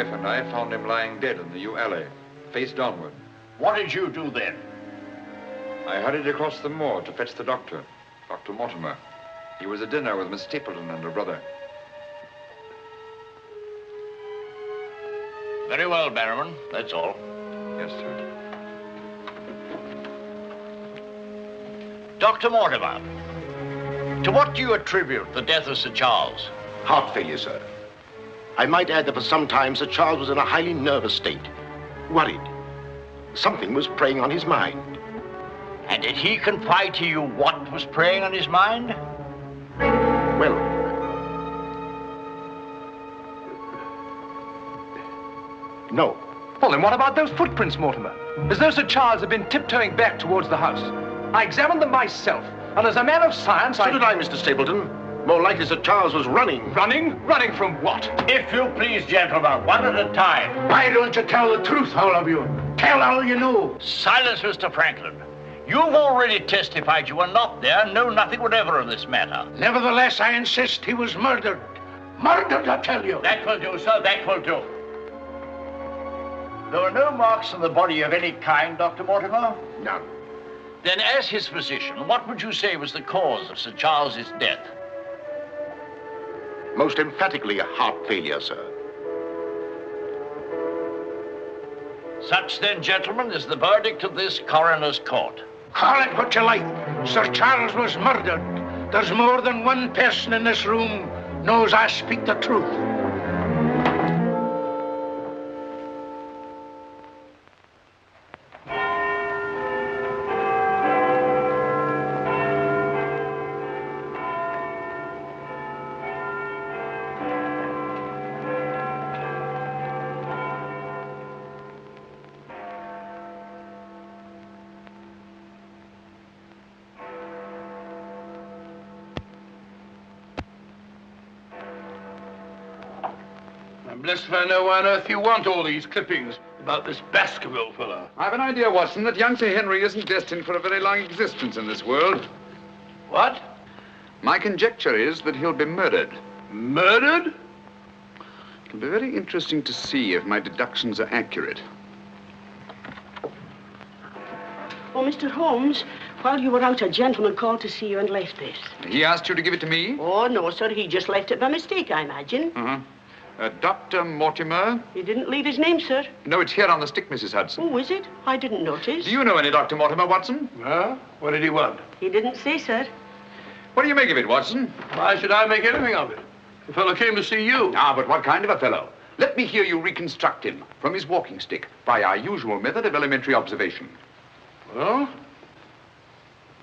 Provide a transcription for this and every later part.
wife and I found him lying dead in the yew alley, face downward. What did you do then? I hurried across the moor to fetch the doctor, Dr. Mortimer. He was at dinner with Miss Stapleton and her brother. Very well, Barrowman. That's all. Yes, sir. Dr. Mortimer, to what do you attribute the death of Sir Charles? Heart failure, sir. I might add that for some time Sir Charles was in a highly nervous state. Worried. Something was preying on his mind. And did he confide to you what was preying on his mind? Well, no. Well, then what about those footprints, Mortimer? As though Sir Charles had been tiptoeing back towards the house. I examined them myself, and as a man of science, So did I, Mr. Stapleton. More likely Sir Charles was running. Running? Running from what? If you please, gentlemen, one at a time. Why don't you tell the truth, all of you? Tell all you know. Silence, Mr. Franklin. You've already testified you were not there and know nothing whatever of this matter. Nevertheless, I insist he was murdered. Murdered, I tell you. That will do, sir, that will do. There were no marks on the body of any kind, Dr. Mortimer? None. Then, as his physician, what would you say was the cause of Sir Charles's death? Most emphatically a heart failure, sir. Such, then, gentlemen, is the verdict of this coroner's court. Call it what you like. Sir Charles was murdered. There's more than one person in this room knows I speak the truth. I'm blessed if I know why on earth you want all these clippings about this Baskerville fellow. I've an idea, Watson, that young Sir Henry isn't destined for a very long existence in this world. What? My conjecture is that he'll be murdered. Murdered? It'll be very interesting to see if my deductions are accurate. Oh, Mr. Holmes, while you were out, a gentleman called to see you and left this. He asked you to give it to me? Oh, no, sir. He just left it by mistake, I imagine. Uh-huh. Dr. Mortimer? He didn't leave his name, sir. No, it's here on the stick, Mrs. Hudson. Oh, is it? I didn't notice. Do you know any Dr. Mortimer, Watson? Huh? What did he want? He didn't say, sir. What do you make of it, Watson? Why should I make anything of it? The fellow came to see you. Ah, but what kind of a fellow? Let me hear you reconstruct him from his walking stick by our usual method of elementary observation. Well,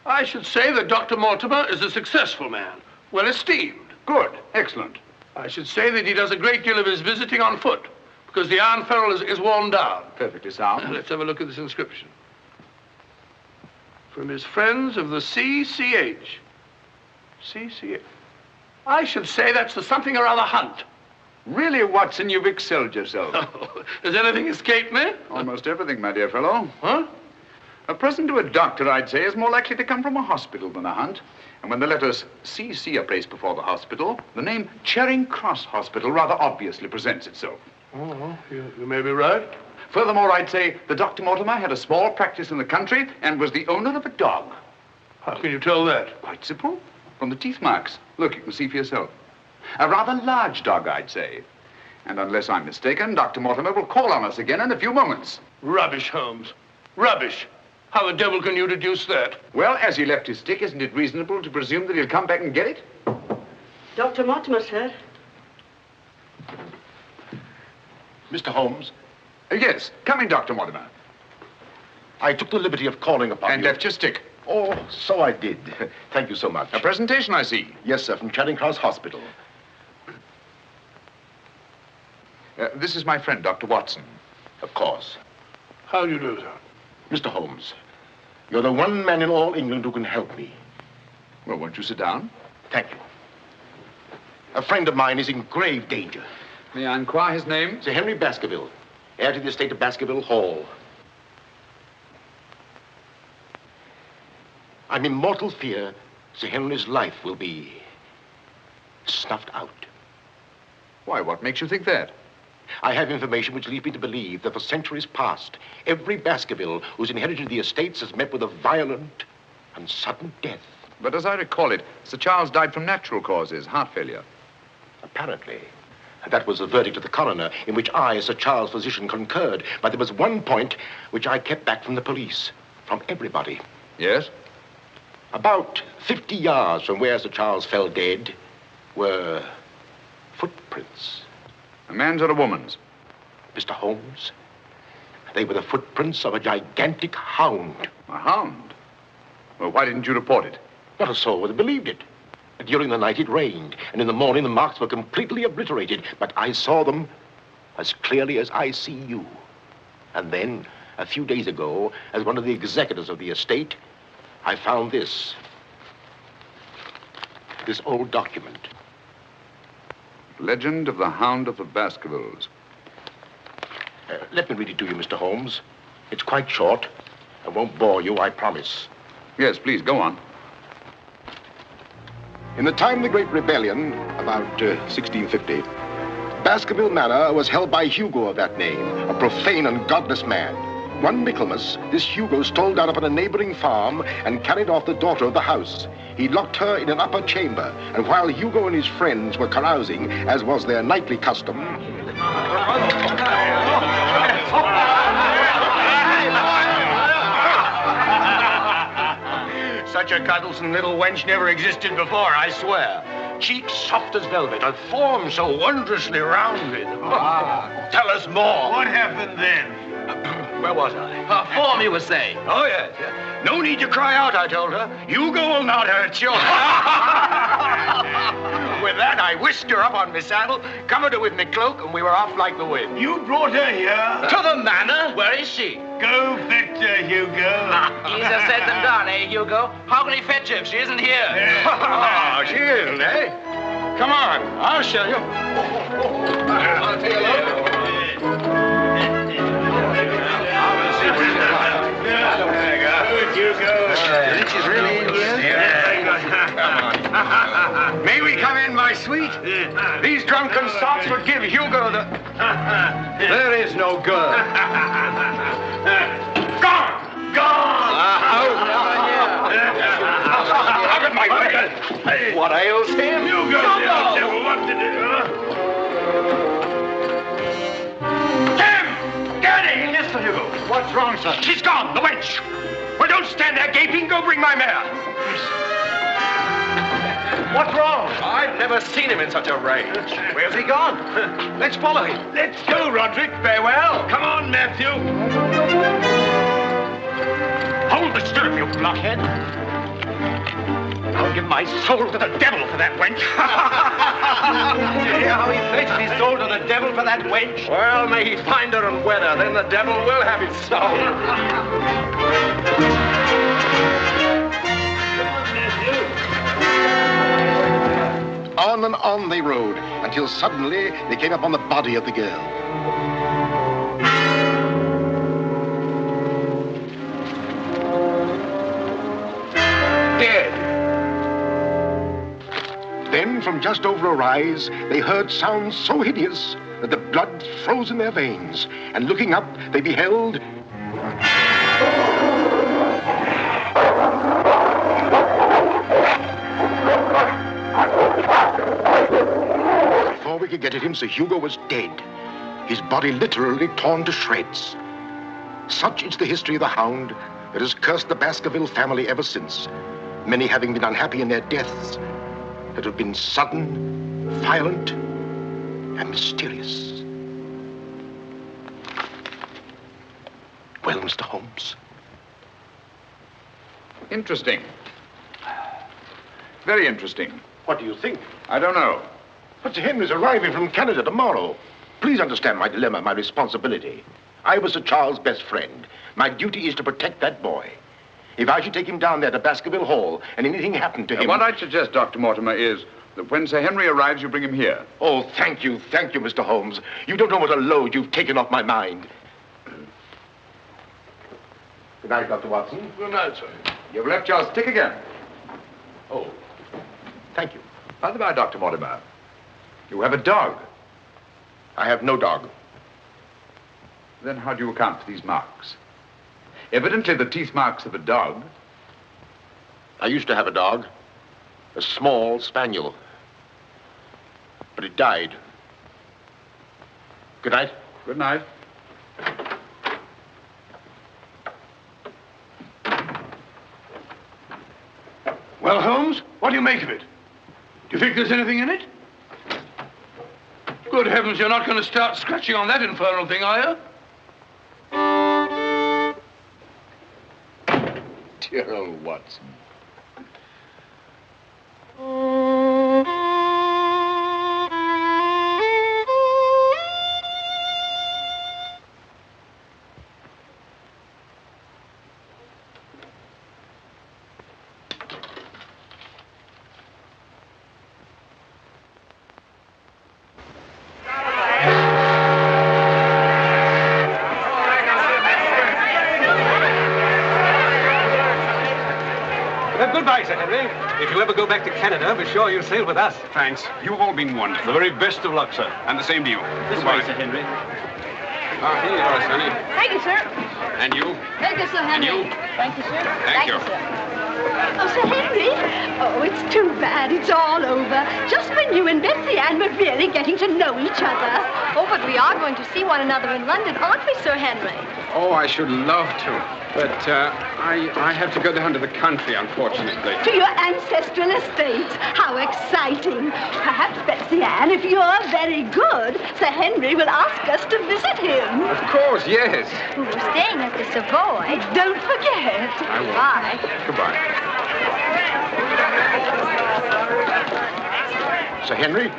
I should say that Dr. Mortimer is a successful man, well esteemed. Good. Excellent. I should say that he does a great deal of his visiting on foot, because the iron ferrule is worn down. Perfectly sound. Let's have a look at this inscription. From his friends of the CCH. CCH. I should say that's the something or other hunt. Really, Watson, you've excelled yourself. Has anything escaped me? Almost everything, my dear fellow. Huh? A present to a doctor, I'd say, is more likely to come from a hospital than a hunt. And when the letters CC are placed before the hospital, the name Charing Cross Hospital rather obviously presents itself. Oh, you may be right. Furthermore, I'd say that Dr. Mortimer had a small practice in the country and was the owner of a dog. How can you tell that? Quite simple. From the teeth marks. Look, you can see for yourself. A rather large dog, I'd say. And unless I'm mistaken, Dr. Mortimer will call on us again in a few moments. Rubbish, Holmes. Rubbish. How the devil can you deduce that? Well, as he left his stick, isn't it reasonable to presume that he'll come back and get it? Dr. Mortimer, sir. Mr. Holmes, Yes. Come in, Dr. Mortimer. I took the liberty of calling upon And you. left your stick. Oh, so I did. Thank you so much. A presentation, I see. Yes, sir, from Charing Cross Hospital. This is my friend, Dr. Watson. Of course. How do you do, sir? Mr. Holmes, you're the one man in all England who can help me. Well, won't you sit down? Thank you. A friend of mine is in grave danger. May I inquire his name? Sir Henry Baskerville, heir to the estate of Baskerville Hall. I'm in mortal fear Sir Henry's life will be snuffed out. Why, what makes you think that? I have information which leads me to believe that for centuries past, every Baskerville who's inherited the estates has met with a violent and sudden death. But as I recall it, Sir Charles died from natural causes, heart failure. Apparently. That was the verdict of the coroner, in which I, as Sir Charles' physician, concurred. But there was one point which I kept back from the police, from everybody. Yes? About 50 yards from where Sir Charles fell dead were footprints. A man's or a woman's? Mr. Holmes, they were the footprints of a gigantic hound. A hound? Well, why didn't you report it? Not a soul would have believed it. During the night it rained, and in the morning the marks were completely obliterated, but I saw them as clearly as I see you. And then, a few days ago, as one of the executors of the estate, I found this old document. Legend of the Hound of the Baskervilles. Let me read it to you, Mr. Holmes. It's quite short. I won't bore you, I promise. Yes, please, go on. In the time of the Great Rebellion, about 1650, Baskerville Manor was held by Hugo of that name, a profane and godless man. One Michaelmas, this Hugo stole down upon a neighboring farm and carried off the daughter of the house. He locked her in an upper chamber, and while Hugo and his friends were carousing, as was their nightly custom, Such a cuddlesome little wench never existed before, I swear. Cheeks soft as velvet, and form so wondrously rounded. Tell us more. What happened then? Where was I? Her form, you were saying. Oh, yes. No need to cry out, I told her. Hugo will not hurt you. With that, I whisked her up on my saddle, covered her with my cloak, and we were off like the wind. You brought her here? To the manor? Where is she? Go fetch her, Hugo. Easier said than done, eh, Hugo? How can he fetch her if she isn't here? Oh, she isn't, eh? Come on, I'll show you. I'll take a look. She's really in here? May we come in, my sweet? These drunken sots would give Hugo the... There is no girl. Gone! Gone! Out of my way! What ails him? Hugo, tell him what to do. Tim! Gurney! Yes, Sir Hugo. What's wrong, sir? She's gone, the wench. Well, don't stand there gaping. Go bring my mare. What's wrong? I've never seen him in such a rage. Where's he gone? Let's follow him. Let's go, Roderick. Farewell. Come on, Matthew. Hold the stirrup, you blockhead. I'll give my soul to the devil for that wench. You hear how he pledged his soul to the devil for that wench? Well, may he find her and wed her, then the devil will have his soul. On and on they rode, until suddenly they came upon the body of the girl. Dead. Then, from just over a rise, they heard sounds so hideous that the blood froze in their veins. And looking up, they beheld... Before we could get at him, Sir Hugo was dead. His body literally torn to shreds. Such is the history of the Hound that has cursed the Baskerville family ever since, many having been unhappy in their deaths that have been sudden, violent, and mysterious. Well, Mr. Holmes? Interesting. Very interesting. What do you think? I don't know. But Sir Henry's arriving from Canada tomorrow. Please understand my dilemma, my responsibility. I was Sir Charles' best friend. My duty is to protect that boy. If I should take him down there to Baskerville Hall and anything happened to him... What I'd suggest, Dr. Mortimer, is that when Sir Henry arrives, you bring him here. Oh, thank you, Mr. Holmes. You don't know what a load you've taken off my mind. Good night, Dr. Watson. Good night, sir. You've left your stick again. Oh, thank you. By the by, Dr. Mortimer, you have a dog. I have no dog. Then how do you account for these marks? Evidently the teeth marks of a dog. I used to have a dog, a small spaniel. But it died. Good night. Good night. Well, Holmes, what do you make of it? Do you think there's anything in it? Good heavens, you're not going to start scratching on that infernal thing, are you? Dear old Watson. Goodbye, Sir Henry. If you ever go back to Canada, be sure you sail with us. Thanks. You've all been wonderful. The very best of luck, sir. And the same to you. This way, Sir Henry. Ah, here you are, Sonny. Thank you, sir. And you? Thank you, Sir Henry. And you? Thank you, sir. Thank you. sir. Oh, Sir Henry. Oh, it's too bad it's all over. Just when you and Betsy Ann were really getting to know each other. Oh, but we are going to see one another in London, aren't we, Sir Henry? Oh, I should love to. But I have to go down to the country, unfortunately. To your ancestral estate. How exciting. Perhaps, Betsy Ann, if you're very good, Sir Henry will ask us to visit him. Of course, yes. We're staying at the Savoy. Don't forget. I won't. Bye. Goodbye. Sir Henry,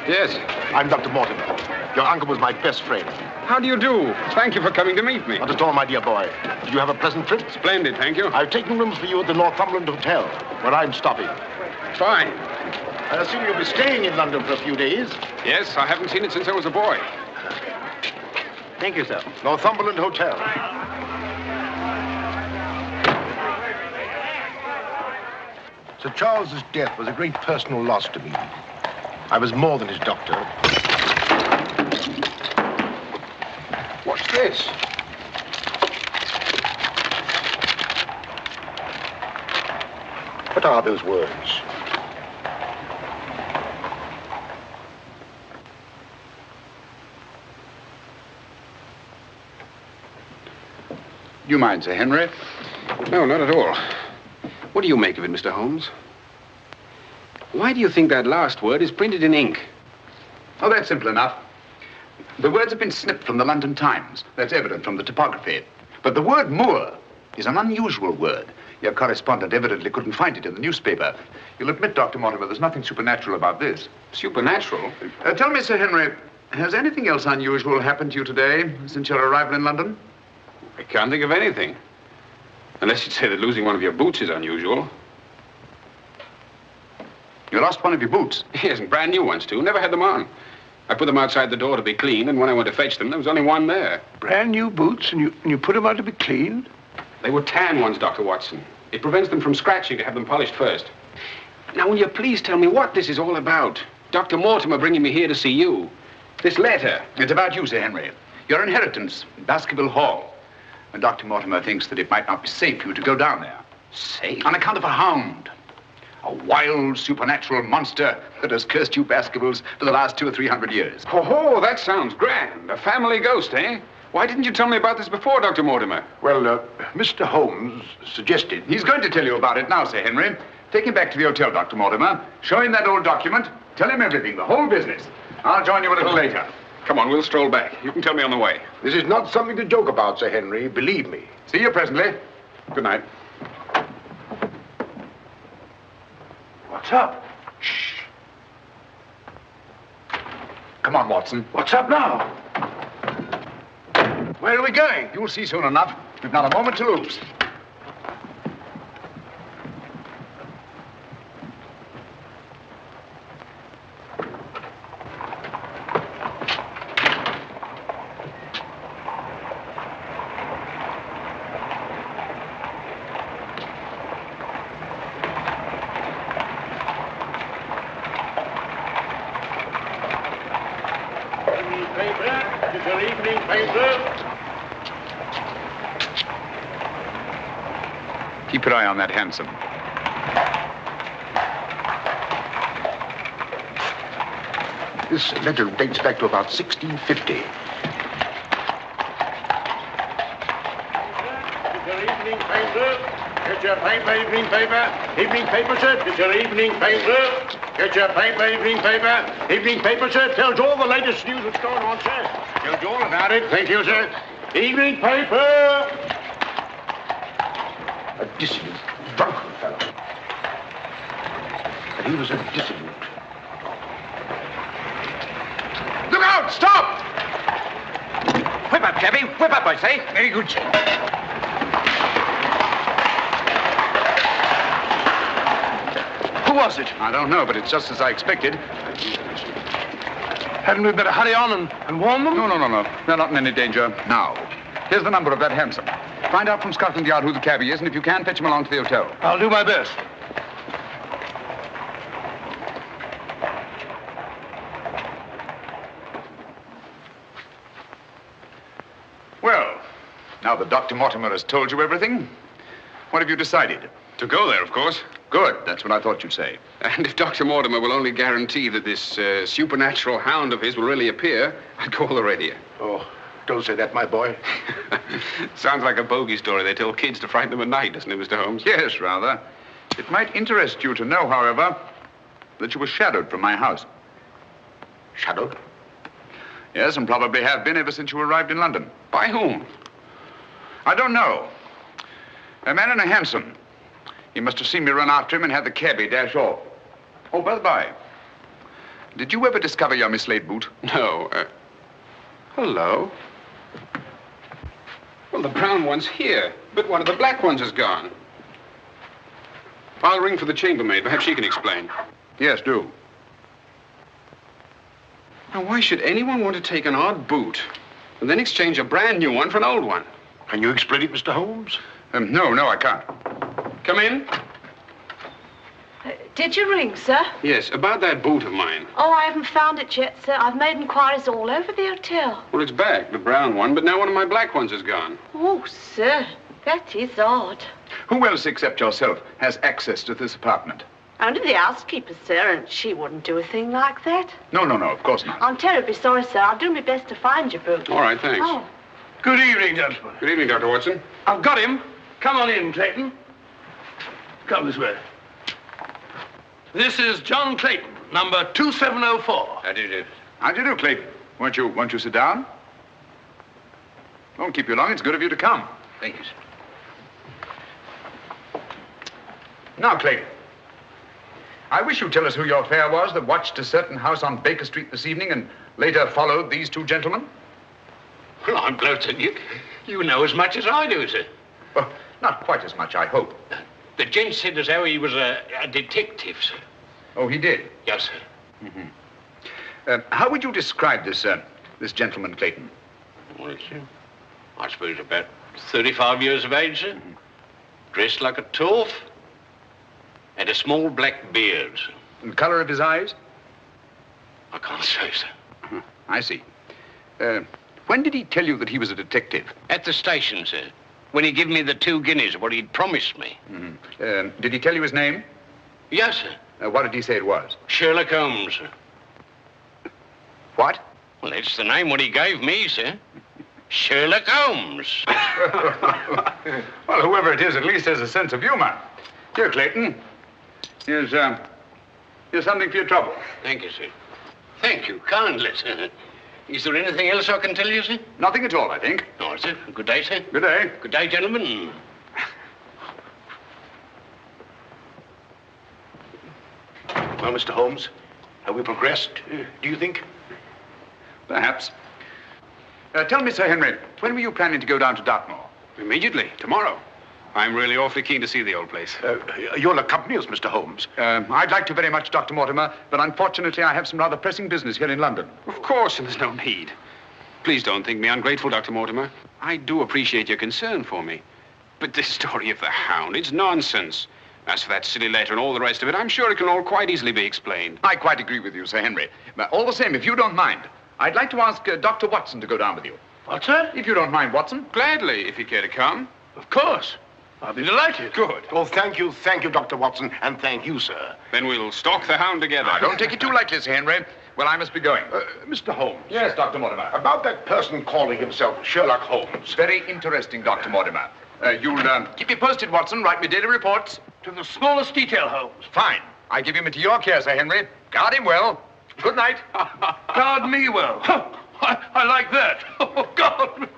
Yes. I'm Dr. Mortimer. Your uncle was my best friend. How do you do? Thank you for coming to meet me. Not at all, my dear boy. Did you have a pleasant trip? Splendid, thank you. I've taken rooms for you at the Northumberland Hotel, where I'm stopping. Fine. I assume you'll be staying in London for a few days. Yes, I haven't seen it since I was a boy. Thank you, sir. Northumberland Hotel. Sir Charles's death was a great personal loss to me. I was more than his doctor. What's this? What are those words? Do you mind, Sir Henry? No, not at all. What do you make of it, Mr. Holmes? Why do you think that last word is printed in ink? Oh, that's simple enough. The words have been snipped from the London Times. That's evident from the typography. But the word moor is an unusual word. Your correspondent evidently couldn't find it in the newspaper. You'll admit, Dr. Mortimer, there's nothing supernatural about this. Supernatural? Tell me, Sir Henry, has anything else unusual happened to you today since your arrival in London? I can't think of anything. Unless you'd say that losing one of your boots is unusual. You lost one of your boots? Yes, and brand new ones, too. Never had them on. I put them outside the door to be cleaned, and when I went to fetch them, there was only one there. Brand new boots, and you put them out to be cleaned? They were tan ones, Dr. Watson. It prevents them from scratching to have them polished first. Now, will you please tell me what this is all about? Dr. Mortimer bringing me here to see you. This letter. It's about you, Sir Henry. Your inheritance in Baskerville Hall. And Dr. Mortimer thinks that it might not be safe for you to go down there. Safe? On account of a hound. A wild, supernatural monster that has cursed you Baskervilles for the last 200 or 300 years. Oh, that sounds grand. A family ghost, eh? Why didn't you tell me about this before, Dr. Mortimer? Well, Mr. Holmes suggested... He's going to tell you about it now, Sir Henry. Take him back to the hotel, Dr. Mortimer. Show him that old document. Tell him everything, the whole business. I'll join you a little later. Come on, we'll stroll back. You can tell me on the way. This is not something to joke about, Sir Henry. Believe me. See you presently. Good night. What's up? Shh. Come on, Watson. What's up now? Where are we going? You'll see soon enough. We've not a moment to lose. It's your evening paper. Keep your eye on that hansom. This letter dates back to about 1650. It's your evening paper. Get your paper, evening paper. Evening paper, sir. It's your evening paper. Get your paper, evening paper. Evening paper, sir. Tells all the latest news that's going on, sir. Tells you all about it. Thank you, sir. Evening paper. A dissident, drunken fellow. And he was a dissident. Look out! Stop! Whip up, cabby. Whip up, I say. Very good, sir. Who was it? I don't know, but it's just as I expected. Hadn't we better hurry on and warn them? No. They're not in any danger now. Here's the number of that hansom. Find out from Scotland Yard who the cabby is, and if you can, fetch him along to the hotel. I'll do my best. Well, now that Dr. Mortimer has told you everything, what have you decided? To go there, of course. Good. That's what I thought you'd say. And if Dr. Mortimer will only guarantee that this supernatural hound of his will really appear, I'd call the radio. Oh, don't say that, my boy. Sounds like a bogey story they tell kids to frighten them at night, doesn't it, Mr. Holmes? Yes, rather. It might interest you to know, however, that you were shadowed from my house. Shadowed? Yes, and probably have been ever since you arrived in London. By whom? I don't know. A man in a hansom. He must have seen me run after him and had the cabby dash off. Oh, by the by, did you ever discover your mislaid boot? No. Hello. Well, the brown one's here, but one of the black ones is gone. I'll ring for the chambermaid. Perhaps she can explain. Yes, do. Now, why should anyone want to take an odd boot and then exchange a brand new one for an old one? Can you explain it, Mr. Holmes? No, I can't. Come in. Did you ring, sir? Yes, about that boot of mine. Oh, I haven't found it yet, sir. I've made inquiries all over the hotel. Well, it's back, the brown one, but now one of my black ones is gone. Oh, sir, that is odd. Who else except yourself has access to this apartment? Only the housekeeper, sir, and she wouldn't do a thing like that. No, of course not. I'm terribly sorry, sir. I'll do my best to find your boot. All right, thanks. Oh. Good evening, gentlemen. Good evening, Dr. Watson. I've got him. Come on in, Clayton. Come this way. This is John Clayton, number 2704. How do you do? How do you do, Clayton? Won't you sit down? Won't keep you long. It's good of you to come. Thank you, sir. Now, Clayton, I wish you'd tell us who your fare was that watched a certain house on Baker Street this evening and later followed these two gentlemen. Well, I'm glad that you know as much as I do, sir. Well, not quite as much, I hope. The gent said as how he was a detective, sir. Oh, he did? Yes, sir. Mm-hmm. How would you describe this gentleman, Clayton? Well, it's, I suppose about 35 years of age, sir. Dressed like a toff. And a small black beard, sir. And the color of his eyes? I can't say, sir. I see. When did he tell you that he was a detective? At the station, sir. When he gave me the 2 guineas, what he'd promised me. Mm-hmm. Did he tell you his name? Yes, sir. What did he say it was? Sherlock Holmes, sir. What? Well, that's the name what he gave me, sir. Sherlock Holmes. Well, whoever it is at least has a sense of humor. Here, Clayton. Here's something for your trouble. Thank you, sir. Thank you kindly, sir. Is there anything else I can tell you, sir? Nothing at all, I think. All right, sir. Good day, sir. Good day. Good day, gentlemen. Well, Mr. Holmes, have we progressed, do you think? Perhaps. Tell me, Sir Henry, when were you planning to go down to Dartmoor? Immediately, tomorrow. I'm really awfully keen to see the old place. You'll accompany us, Mr. Holmes. I'd like to very much, Dr. Mortimer, but unfortunately I have some rather pressing business here in London. Of course, and there's no need. Please don't think me ungrateful, Dr. Mortimer. I do appreciate your concern for me. But this story of the Hound, it's nonsense. As for that silly letter and all the rest of it, I'm sure it can all quite easily be explained. I quite agree with you, Sir Henry. But all the same, if you don't mind, I'd like to ask Dr. Watson to go down with you. What's that? If you don't mind, Watson. Gladly, if you care to come. Of course. I'll be delighted. Good. Oh, thank you, Dr. Watson, and thank you, sir. Then we'll stalk the Hound together. Now, don't take it too lightly, Sir Henry. Well, I must be going. Mr. Holmes. Yes, Dr. Mortimer. About that person calling himself Sherlock Holmes. Very interesting, Dr. Mortimer. You'll keep me posted, Watson. Write me daily reports. To the smallest detail, Holmes. Fine. I give him into your care, Sir Henry. Guard him well. Good night. Guard me well. I like that. Oh, God.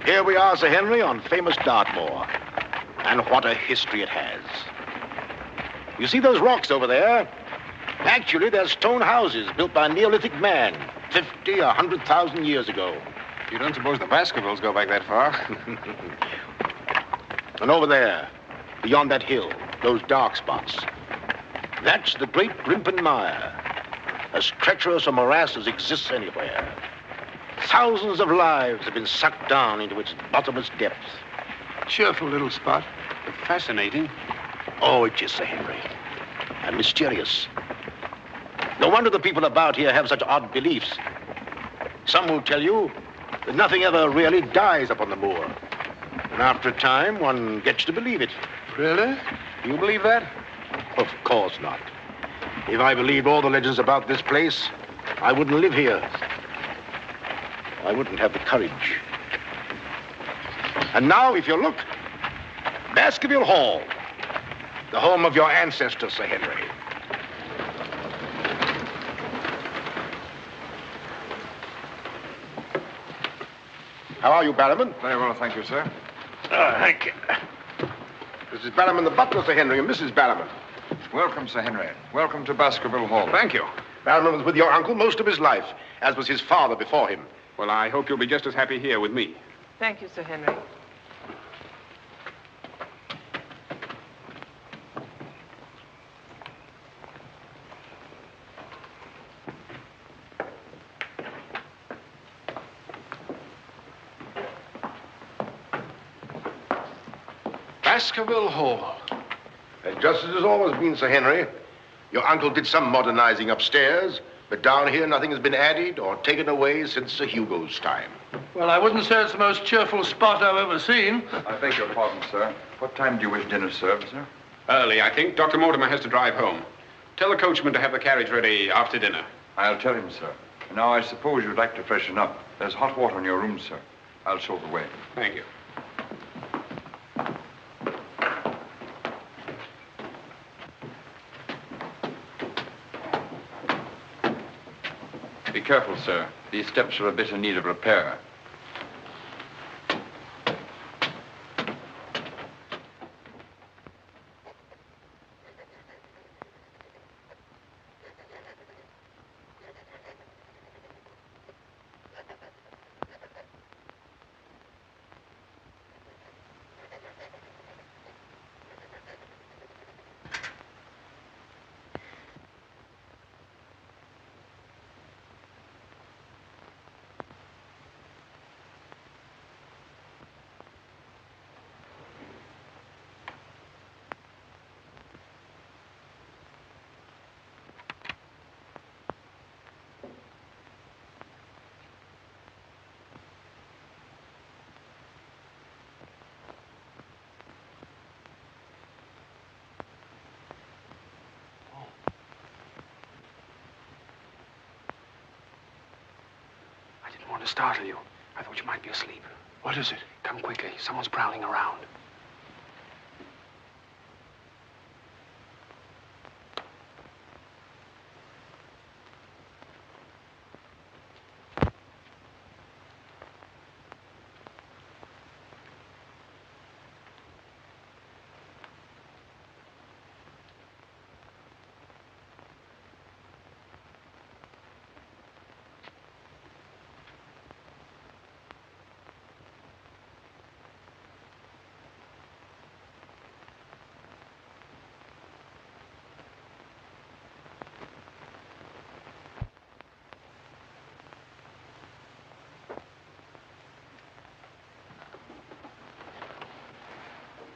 Here we are, Sir Henry, on famous Dartmoor. And what a history it has. You see those rocks over there? Actually, they're stone houses built by a Neolithic man 50, 100,000 years ago. You don't suppose the Baskervilles go back that far? And over there, beyond that hill, those dark spots, that's the great Grimpen Mire, as treacherous a morass as exists anywhere. Thousands of lives have been sucked down into its bottomless depths. Cheerful little spot. Fascinating. Oh, it is, Sir Henry. And mysterious. No wonder the people about here have such odd beliefs. Some will tell you that nothing ever really dies up on the moor. And after a time, one gets to believe it. Really? You believe that? Of course not. If I believed all the legends about this place, I wouldn't live here. I wouldn't have the courage. And now, if you look, Baskerville Hall, the home of your ancestors, Sir Henry. How are you, Barrowman? Very well, thank you, sir. Thank you. This is Barrowman the butler, Sir Henry, and Mrs. Barrowman. Welcome, Sir Henry. Welcome to Baskerville Hall. Thank you. Barrowman was with your uncle most of his life, as was his father before him. Well, I hope you'll be just as happy here with me. Thank you, Sir Henry. Baskerville Hall. And just as it's always been, Sir Henry, your uncle did some modernizing upstairs, but down here nothing has been added or taken away since Sir Hugo's time. Well, I wouldn't say it's the most cheerful spot I've ever seen. I beg your pardon, sir. What time do you wish dinner served, sir? Early, I think. Dr. Mortimer has to drive home. Tell the coachman to have the carriage ready after dinner. I'll tell him, sir. Now, I suppose you'd like to freshen up. There's hot water in your room, sir. I'll show the way. Thank you. Be careful, sir. These steps are a bit in need of repair. I didn't want to startle you. I thought you might be asleep. What is it? Come quickly. Someone's prowling around.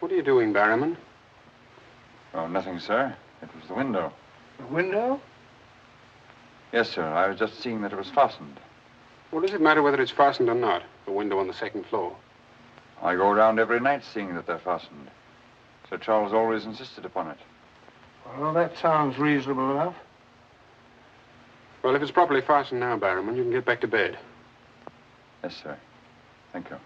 What are you doing, Barrowman? Oh, nothing, sir. It was the window. The window? Yes, sir. I was just seeing that it was fastened. What does it matter whether it's fastened or not? The window on the second floor. I go around every night seeing that they're fastened. Sir Charles always insisted upon it. Well, that sounds reasonable enough. Well, if it's properly fastened now, Barrowman, you can get back to bed. Yes, sir. Thank you.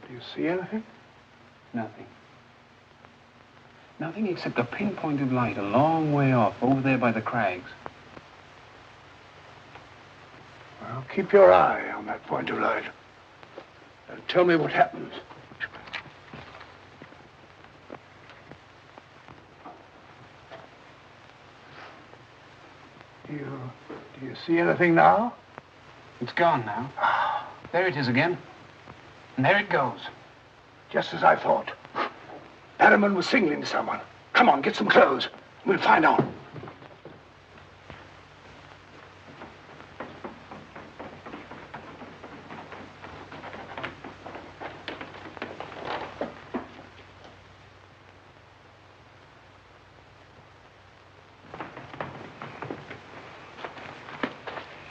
Do you see anything? Nothing. Nothing except a pinpoint of light a long way off, over there by the crags. Well, keep your eye on that point of light. And tell me what happens. Do you see anything now? It's gone now. There it is again. And there it goes. Just as I thought. Barrowman was signaling to someone. Come on, get some clothes. We'll find out.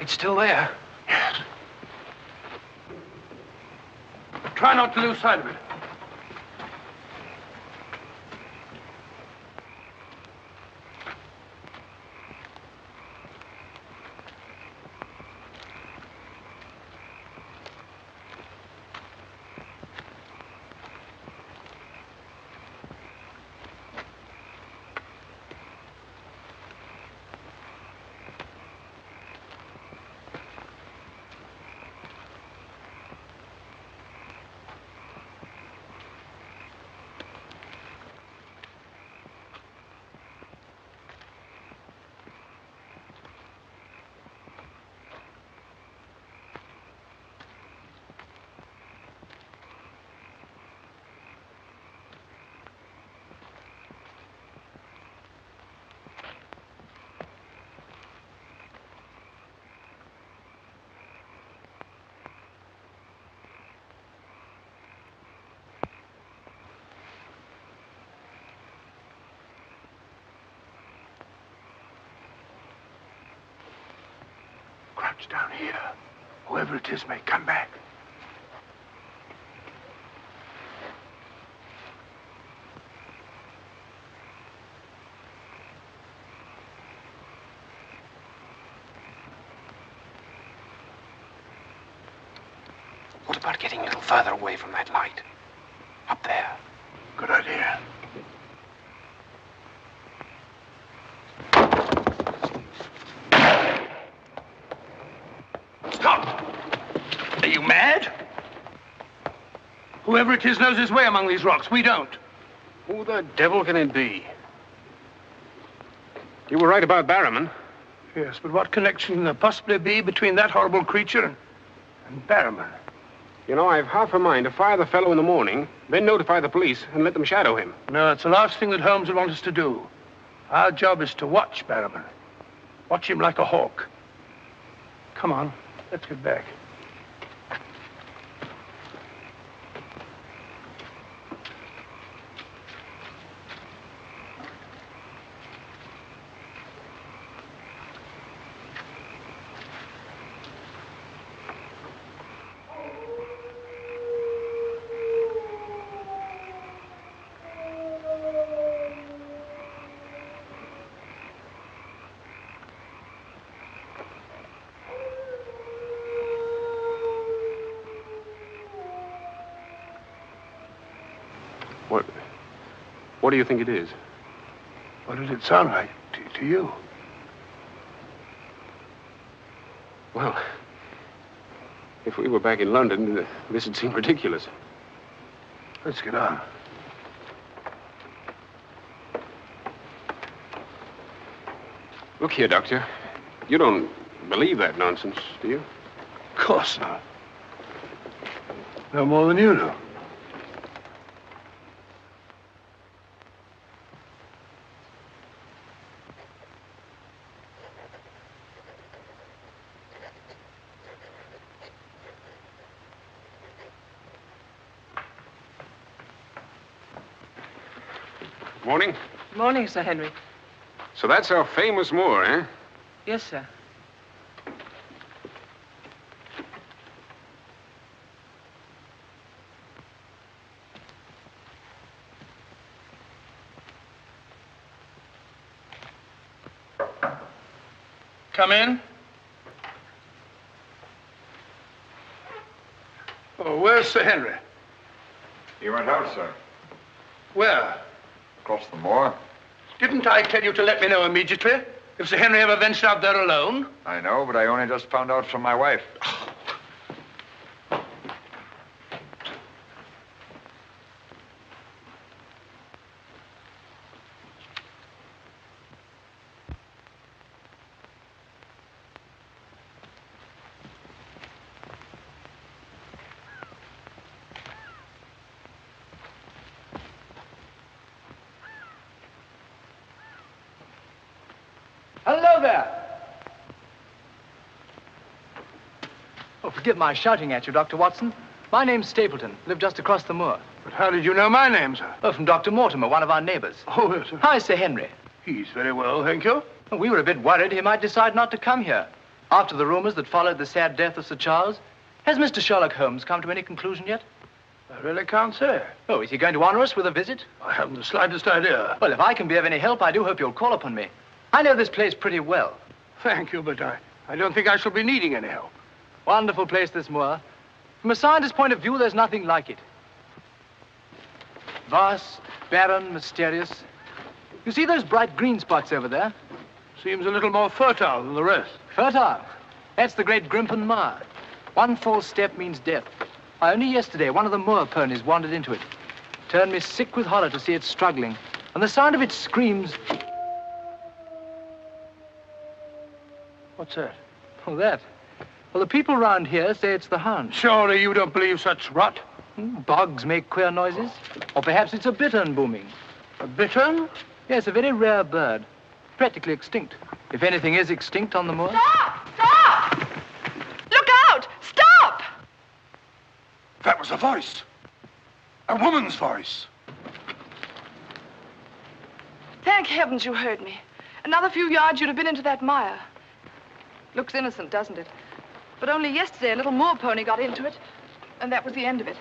It's still there. Yes. Try not to lose sight of it. Crouch down here. Whoever it is may come back. What about getting a little further away from that light? Up there. Good idea. Stop! Are you mad? Whoever it is knows his way among these rocks. We don't. Who the devil can it be? You were right about Barrowman. Yes, but what connection can there possibly be between that horrible creature and Barrowman? You know, I've half a mind to fire the fellow in the morning, then notify the police and let them shadow him. No, it's the last thing that Holmes would want us to do. Our job is to watch Barrowman. Watch him like a hawk. Come on, let's get back. What do you think it is? What did it sound like to you? Well, if we were back in London, this would seem ridiculous. Let's get on. Look here, Doctor. You don't believe that nonsense, do you? Of course not. No more than you do. Morning. Morning, Sir Henry. So that's our famous Moor, eh? Yes, sir. Come in. Oh, where's Sir Henry? He went out, sir. Where? Across the moor. Didn't I tell you to let me know immediately if Sir Henry ever ventured out there alone? I know, but I only just found out from my wife. Hello there. Oh, forgive my shouting at you, Dr. Watson. My name's Stapleton. Live just across the moor. But how did you know my name, sir? Oh, from Dr. Mortimer, one of our neighbors. Oh, yes, sir. How is Sir Henry? He's very well, thank you. Well, we were a bit worried he might decide not to come here. After the rumors that followed the sad death of Sir Charles, has Mr. Sherlock Holmes come to any conclusion yet? I really can't say. Oh, is he going to honor us with a visit? I haven't the slightest idea. Well, if I can be of any help, I do hope you'll call upon me. I know this place pretty well. Thank you, but I don't think I shall be needing any help. Wonderful place, this moor. From a scientist's point of view, there's nothing like it. Vast, barren, mysterious. You see those bright green spots over there? Seems a little more fertile than the rest. Fertile? That's the great Grimpen Mire. One false step means death. Only yesterday, one of the moor ponies wandered into it. Turned me sick with horror to see it struggling. And the sound of its screams... What's that? Oh, that? Well, the people around here say it's the Hound. Surely you don't believe such rot? Bogs make queer noises. Or perhaps it's a bittern booming. A bittern? Yes, a very rare bird. Practically extinct. If anything is extinct on the moor. Stop! Stop! Look out! Stop! That was a voice. A woman's voice. Thank heavens you heard me. Another few yards, you'd have been into that mire. Looks innocent, doesn't it? But only yesterday, a little moor pony got into it, and that was the end of it.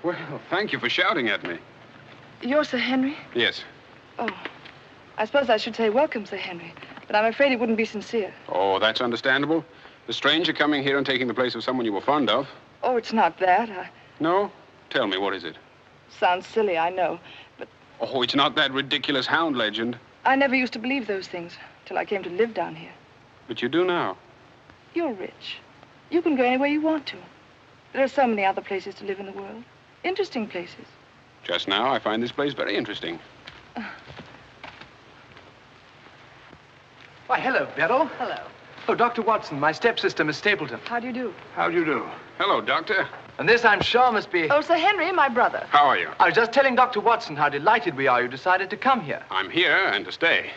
Well, thank you for shouting at me. You're Sir Henry? Yes. Oh, I suppose I should say welcome, Sir Henry, but I'm afraid it wouldn't be sincere. Oh, that's understandable. A stranger coming here and taking the place of someone you were fond of. Oh, it's not that. No? Tell me, what is it? Sounds silly, I know, but Oh, it's not that ridiculous Hound legend. I never used to believe those things till I came to live down here. But you do now. You're rich. You can go anywhere you want to. There are so many other places to live in the world. Interesting places. Just now, I find this place very interesting. Why, hello, Beryl. Hello. Oh, Dr. Watson, my stepsister, Miss Stapleton. How do you do? How do you do? Hello, Doctor. And this, I'm sure, must be... Oh, Sir Henry, my brother. How are you? I was just telling Dr. Watson how delighted we are you decided to come here. I'm here and to stay.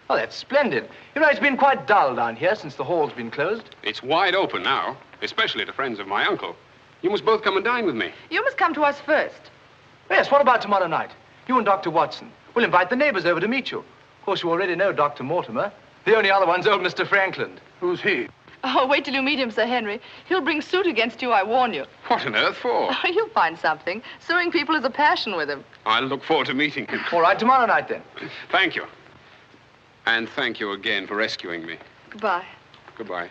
Oh, that's splendid. You know, it's been quite dull down here since the hall's been closed. It's wide open now, especially to friends of my uncle. You must both come and dine with me. You must come to us first. Yes, what about tomorrow night? You and Dr. Watson. We'll invite the neighbors over to meet you. Of course, you already know Dr. Mortimer. The only other one's old Mr. Frankland. Who's he? Oh, wait till you meet him, Sir Henry. He'll bring suit against you, I warn you. What on earth for? Oh, you'll find something. Suing people is a passion with him. I'll look forward to meeting him. All right, tomorrow night, then. Thank you. And thank you again for rescuing me. Goodbye. Goodbye.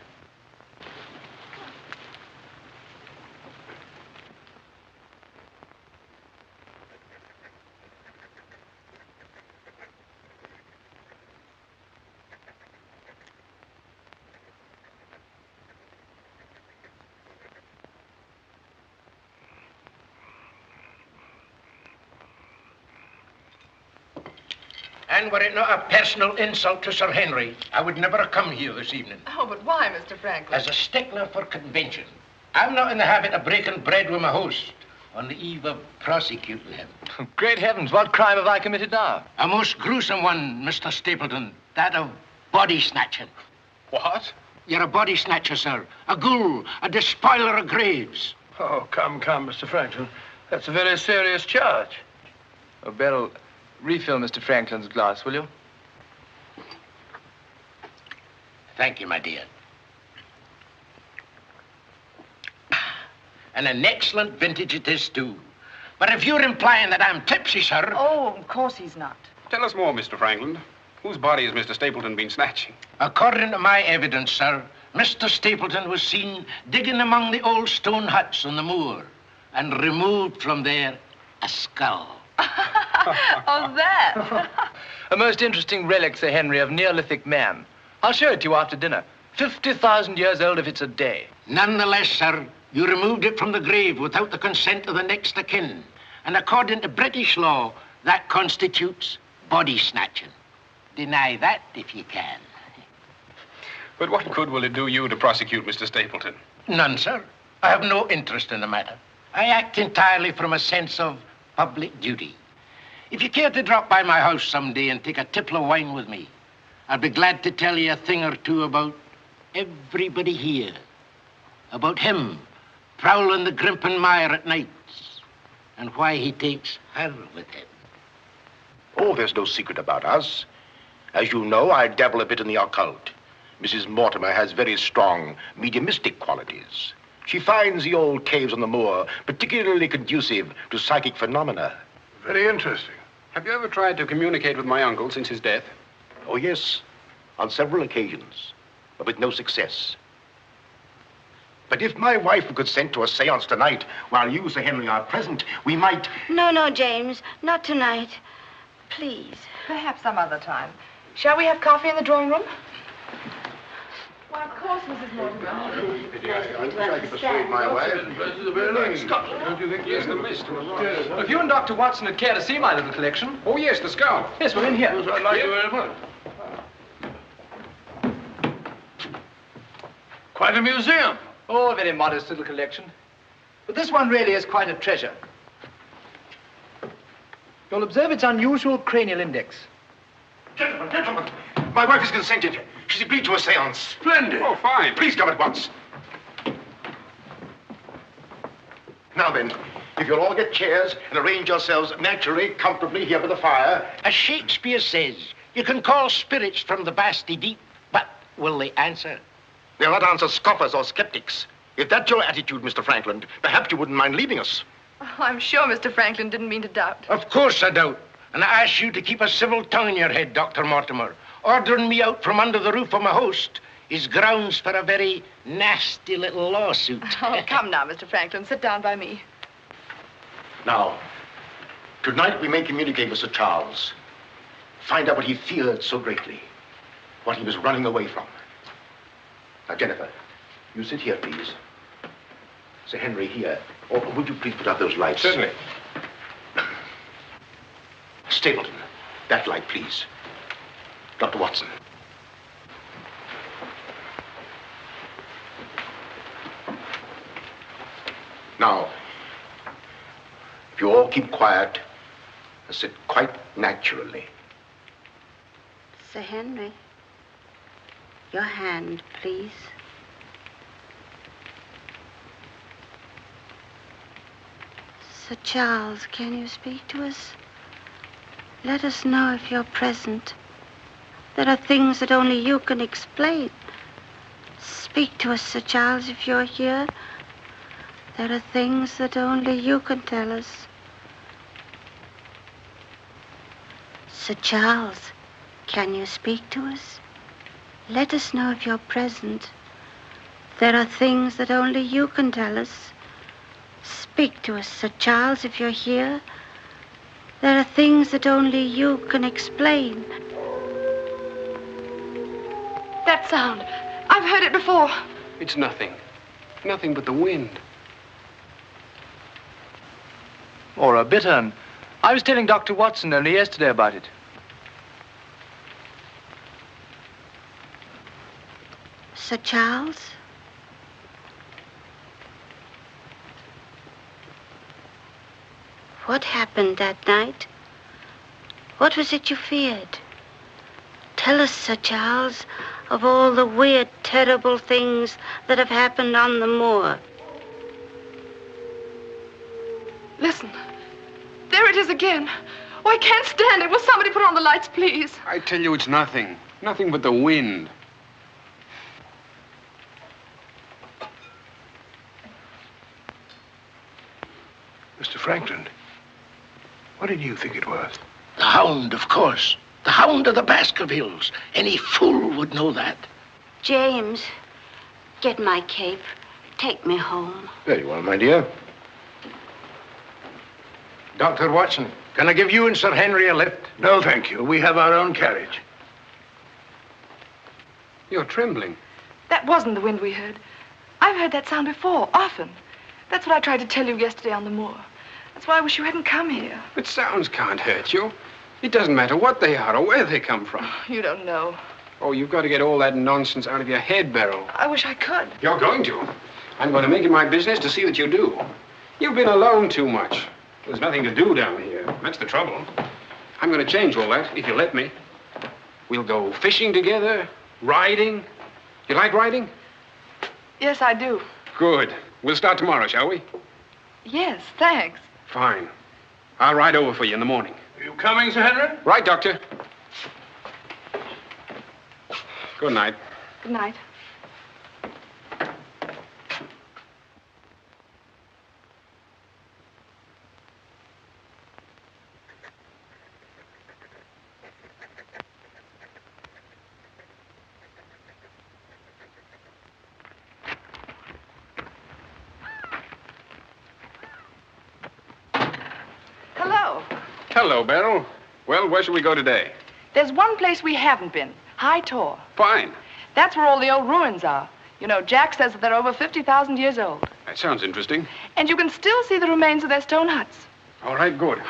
And were it not a personal insult to Sir Henry, I would never have come here this evening. Oh, but why, Mr. Franklin? As a stickler for convention. I'm not in the habit of breaking bread with my host on the eve of prosecuting him. Great heavens, what crime have I committed now? A most gruesome one, Mr. Stapleton. That of body snatching. What? You're a body snatcher, sir. A ghoul, a despoiler of graves. Oh, come, Mr. Franklin. That's a very serious charge. Oh, Beryl, Refill Mr. Franklin's glass, will you? Thank you, my dear. And an excellent vintage it is, too. But if you're implying that I'm tipsy, sir... Oh, of course he's not. Tell us more, Mr. Franklin. Whose body has Mr. Stapleton been snatching? According to my evidence, sir, Mr. Stapleton was seen digging among the old stone huts on the moor and removed from there a skull. Oh, that. A most interesting relic, Sir Henry, of Neolithic man. I'll show it to you after dinner. 50,000 years old if it's a day. Nonetheless, sir, you removed it from the grave without the consent of the next of kin. And according to British law, that constitutes body snatching. Deny that if you can. But what good will it do you to prosecute Mr. Stapleton? None, sir. I have no interest in the matter. I act entirely from a sense of public duty. If you care to drop by my house someday and take a tipple of wine with me, I'll be glad to tell you a thing or two about everybody here. About him prowling the Grimpen Mire at nights and why he takes her with him. Oh, there's no secret about us. As you know, I dabble a bit in the occult. Mrs. Mortimer has very strong mediumistic qualities. She finds the old caves on the moor particularly conducive to psychic phenomena. Very interesting. Have you ever tried to communicate with my uncle since his death? Oh, yes, on several occasions, but with no success. But if my wife would consent to a seance tonight, while you, Sir Henry, are present, we might... No, James, not tonight. Please. Perhaps some other time. Shall we have coffee in the drawing room? Why, of course, Mrs. Mortimer. I wish I could persuade my wife. Don't you think? Yes, the list. If you and Dr. Watson would care to see my little collection. Oh, yes, the skull. Yes, we're in here. I'd like to very much. Quite a museum. Oh, a very modest little collection. But this one really is quite a treasure. You'll observe its unusual cranial index. Gentlemen, my wife has consented. She's agreed to a seance. Splendid. Oh, fine. Please come at once. Now then, if you'll all get chairs and arrange yourselves naturally, comfortably here by the fire. As Shakespeare says, you can call spirits from the vasty deep, but will they answer? They'll not answer scoffers or skeptics. If that's your attitude, Mr. Franklin, perhaps you wouldn't mind leaving us. Oh, I'm sure Mr. Franklin didn't mean to doubt. Of course I doubt. And I ask you to keep a civil tongue in your head, Dr. Mortimer. Ordering me out from under the roof of my host is grounds for a very nasty little lawsuit. Oh, come now, Mr. Franklin. Sit down by me. Now, tonight we may communicate with Sir Charles. Find out what he feared so greatly. What he was running away from. Now, Jennifer, you sit here, please. Sir Henry, here. Or would you please put out those lights? Certainly. Stapleton, that light, please. Dr. Watson. Now, if you all keep quiet and sit quite naturally. Sir Henry, your hand, please. Sir Charles, can you speak to us? Let us know if you're present. There are things that only you can explain. Speak to us, Sir Charles, if you're here. There are things that only you can tell us. Sir Charles, can you speak to us? Let us know if you're present. There are things that only you can tell us. Speak to us, Sir Charles, if you're here. There are things that only you can explain. That sound. I've heard it before. It's nothing. Nothing but the wind. Or a bittern. I was telling Dr. Watson only yesterday about it. Sir Charles? What happened that night? What was it you feared? Tell us, Sir Charles, of all the weird, terrible things that have happened on the moor. Listen. There it is again. Oh, I can't stand it. Will somebody put on the lights, please? I tell you, it's nothing. Nothing but the wind. Mr. Franklin, what did you think it was? The Hound, of course. The Hound of the Baskervilles. Any fool would know that. James, get my cape. Take me home. Very well, my dear. Dr. Watson, can I give you and Sir Henry a lift? No, thank you. We have our own carriage. You're trembling. That wasn't the wind we heard. I've heard that sound before, often. That's what I tried to tell you yesterday on the moor. That's why I wish you hadn't come here. But sounds can't hurt you. It doesn't matter what they are or where they come from. You don't know. Oh, you've got to get all that nonsense out of your head, Beryl. I wish I could. You're going to. I'm going to make it my business to see that you do. You've been alone too much. There's nothing to do down here. That's the trouble. I'm going to change all that, if you let me. We'll go fishing together, riding. You like riding? Yes, I do. Good. We'll start tomorrow, shall we? Yes, thanks. Fine. I'll ride over for you in the morning. Are you coming, Sir Henry? Right, Doctor. Good night. Good night. Hello. Hello, Beryl. Well, where shall we go today? There's one place we haven't been. High Tor. Fine. That's where all the old ruins are. You know, Jack says that they're over 50,000 years old. That sounds interesting. And you can still see the remains of their stone huts. All right, good.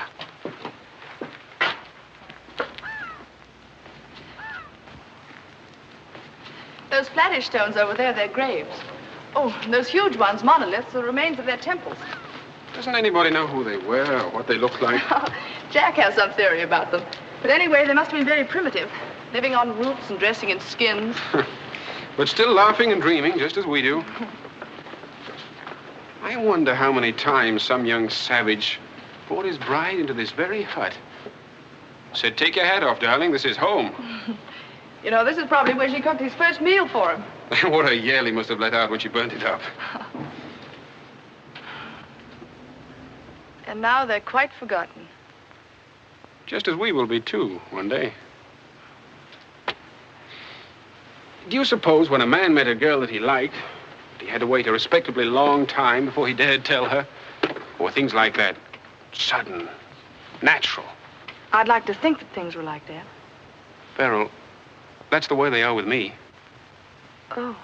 Those flattish stones over there, they're graves. Oh, and those huge ones, monoliths, are the remains of their temples. Doesn't anybody know who they were or what they looked like? Jack has some theory about them. But anyway, they must have been very primitive, living on roots and dressing in skins. But still laughing and dreaming, just as we do. I wonder how many times some young savage brought his bride into this very hut. Said, take your hat off, darling, this is home. You know, this is probably where she cooked his first meal for him. What a yell he must have let out when she burnt it up. And now they're quite forgotten. Just as we will be, too, one day. Do you suppose when a man met a girl that he liked, he had to wait a respectably long time before he dared tell her? Or things like that, sudden, natural? I'd like to think that things were like that. Beryl, that's the way they are with me. Oh.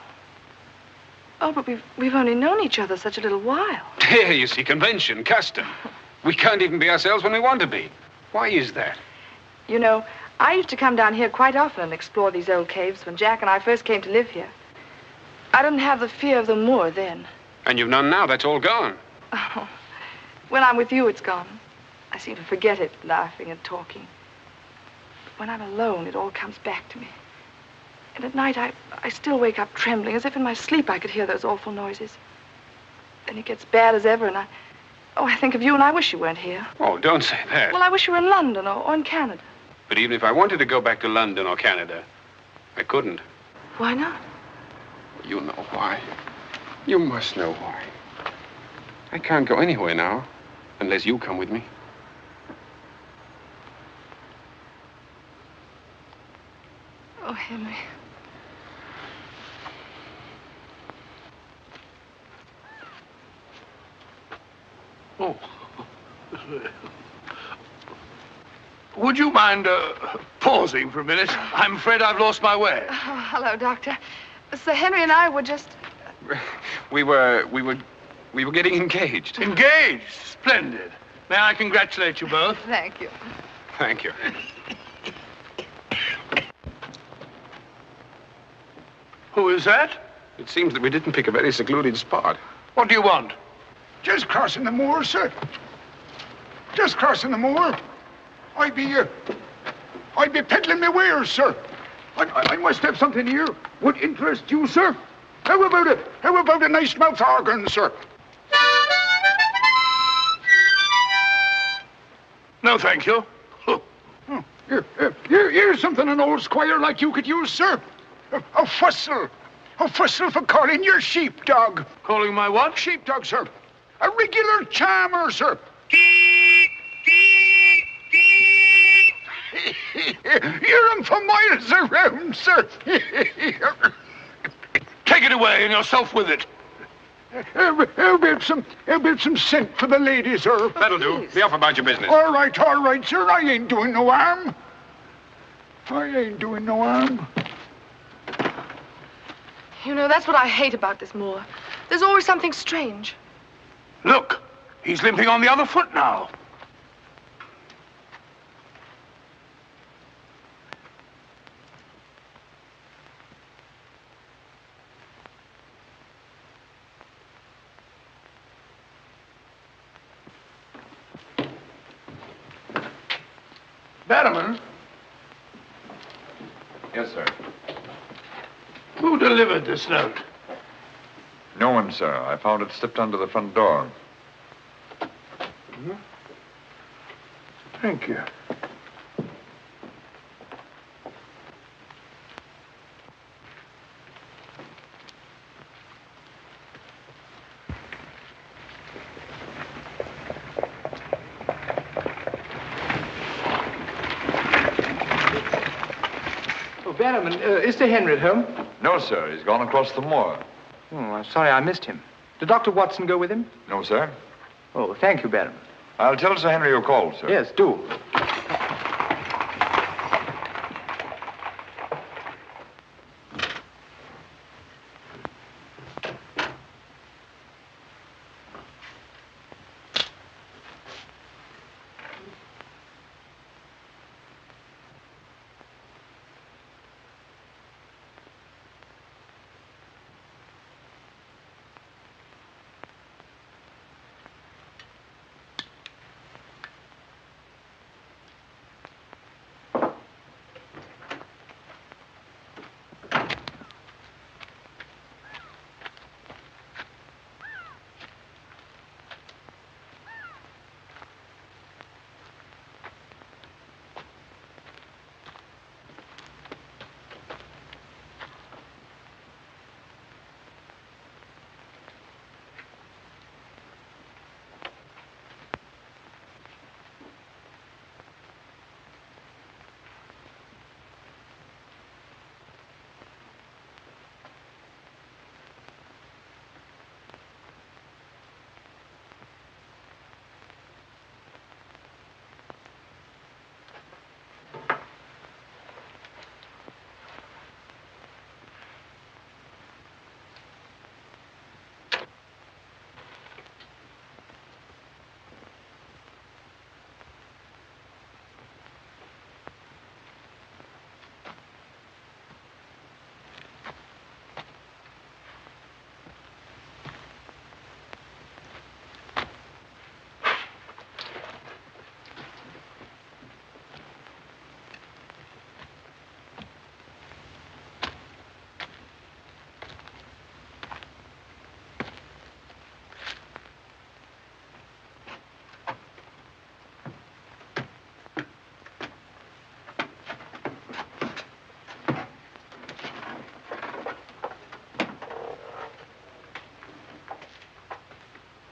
Oh, but we've only known each other such a little while. There, you see, convention, custom. We can't even be ourselves when we want to be. Why is that? You know, I used to come down here quite often and explore these old caves when Jack and I first came to live here. I didn't have the fear of the moor then. And you've none now. That's all gone. Oh, when I'm with you, it's gone. I seem to forget it, laughing and talking. But when I'm alone, it all comes back to me. And at night, I still wake up trembling, as if in my sleep I could hear those awful noises. Then it gets bad as ever, and I think of you, and I wish you weren't here. Oh, don't say that. Well, I wish you were in London or in Canada. But even if I wanted to go back to London or Canada, I couldn't. Why not? You know why. You must know why. I can't go anywhere now, unless you come with me. Oh, Henry. Oh. Would you mind pausing for a minute? I'm afraid I've lost my way. Oh, hello, Doctor. Sir Henry and I were just... We were getting engaged. Engaged? Splendid. May I congratulate you both? Thank you. Thank you. Who is that? It seems that we didn't pick a very secluded spot. What do you want? Just crossing the moor, sir. Just crossing the moor. I'd be peddling my wares, sir. I must have something here would interest you, sir. How about it? How about a nice mouth organ, sir? No, thank you. Here's something an old squire like you could use, sir. A whistle. A whistle for calling your sheepdog. Calling my what? Sheepdog, sir. A regular charmer, sir. Hear him for miles around, sir. Take it away and yourself with it. How about some scent for the lady, sir? That'll do. Be off about your business. All right, sir. I ain't doing no harm. I ain't doing no harm. You know, that's what I hate about this moor. There's always something strange. Look, he's limping on the other foot now. Barrowman? Yes, sir. Who delivered this note? No one, sir. I found it slipped under the front door. Thank you. Barrowman, is Sir Henry at home? No, sir. He's gone across the moor. Oh, I'm sorry I missed him. Did Dr. Watson go with him? No, sir. Oh, thank you, Barrowman. I'll tell Sir Henry you called, sir. Yes, do.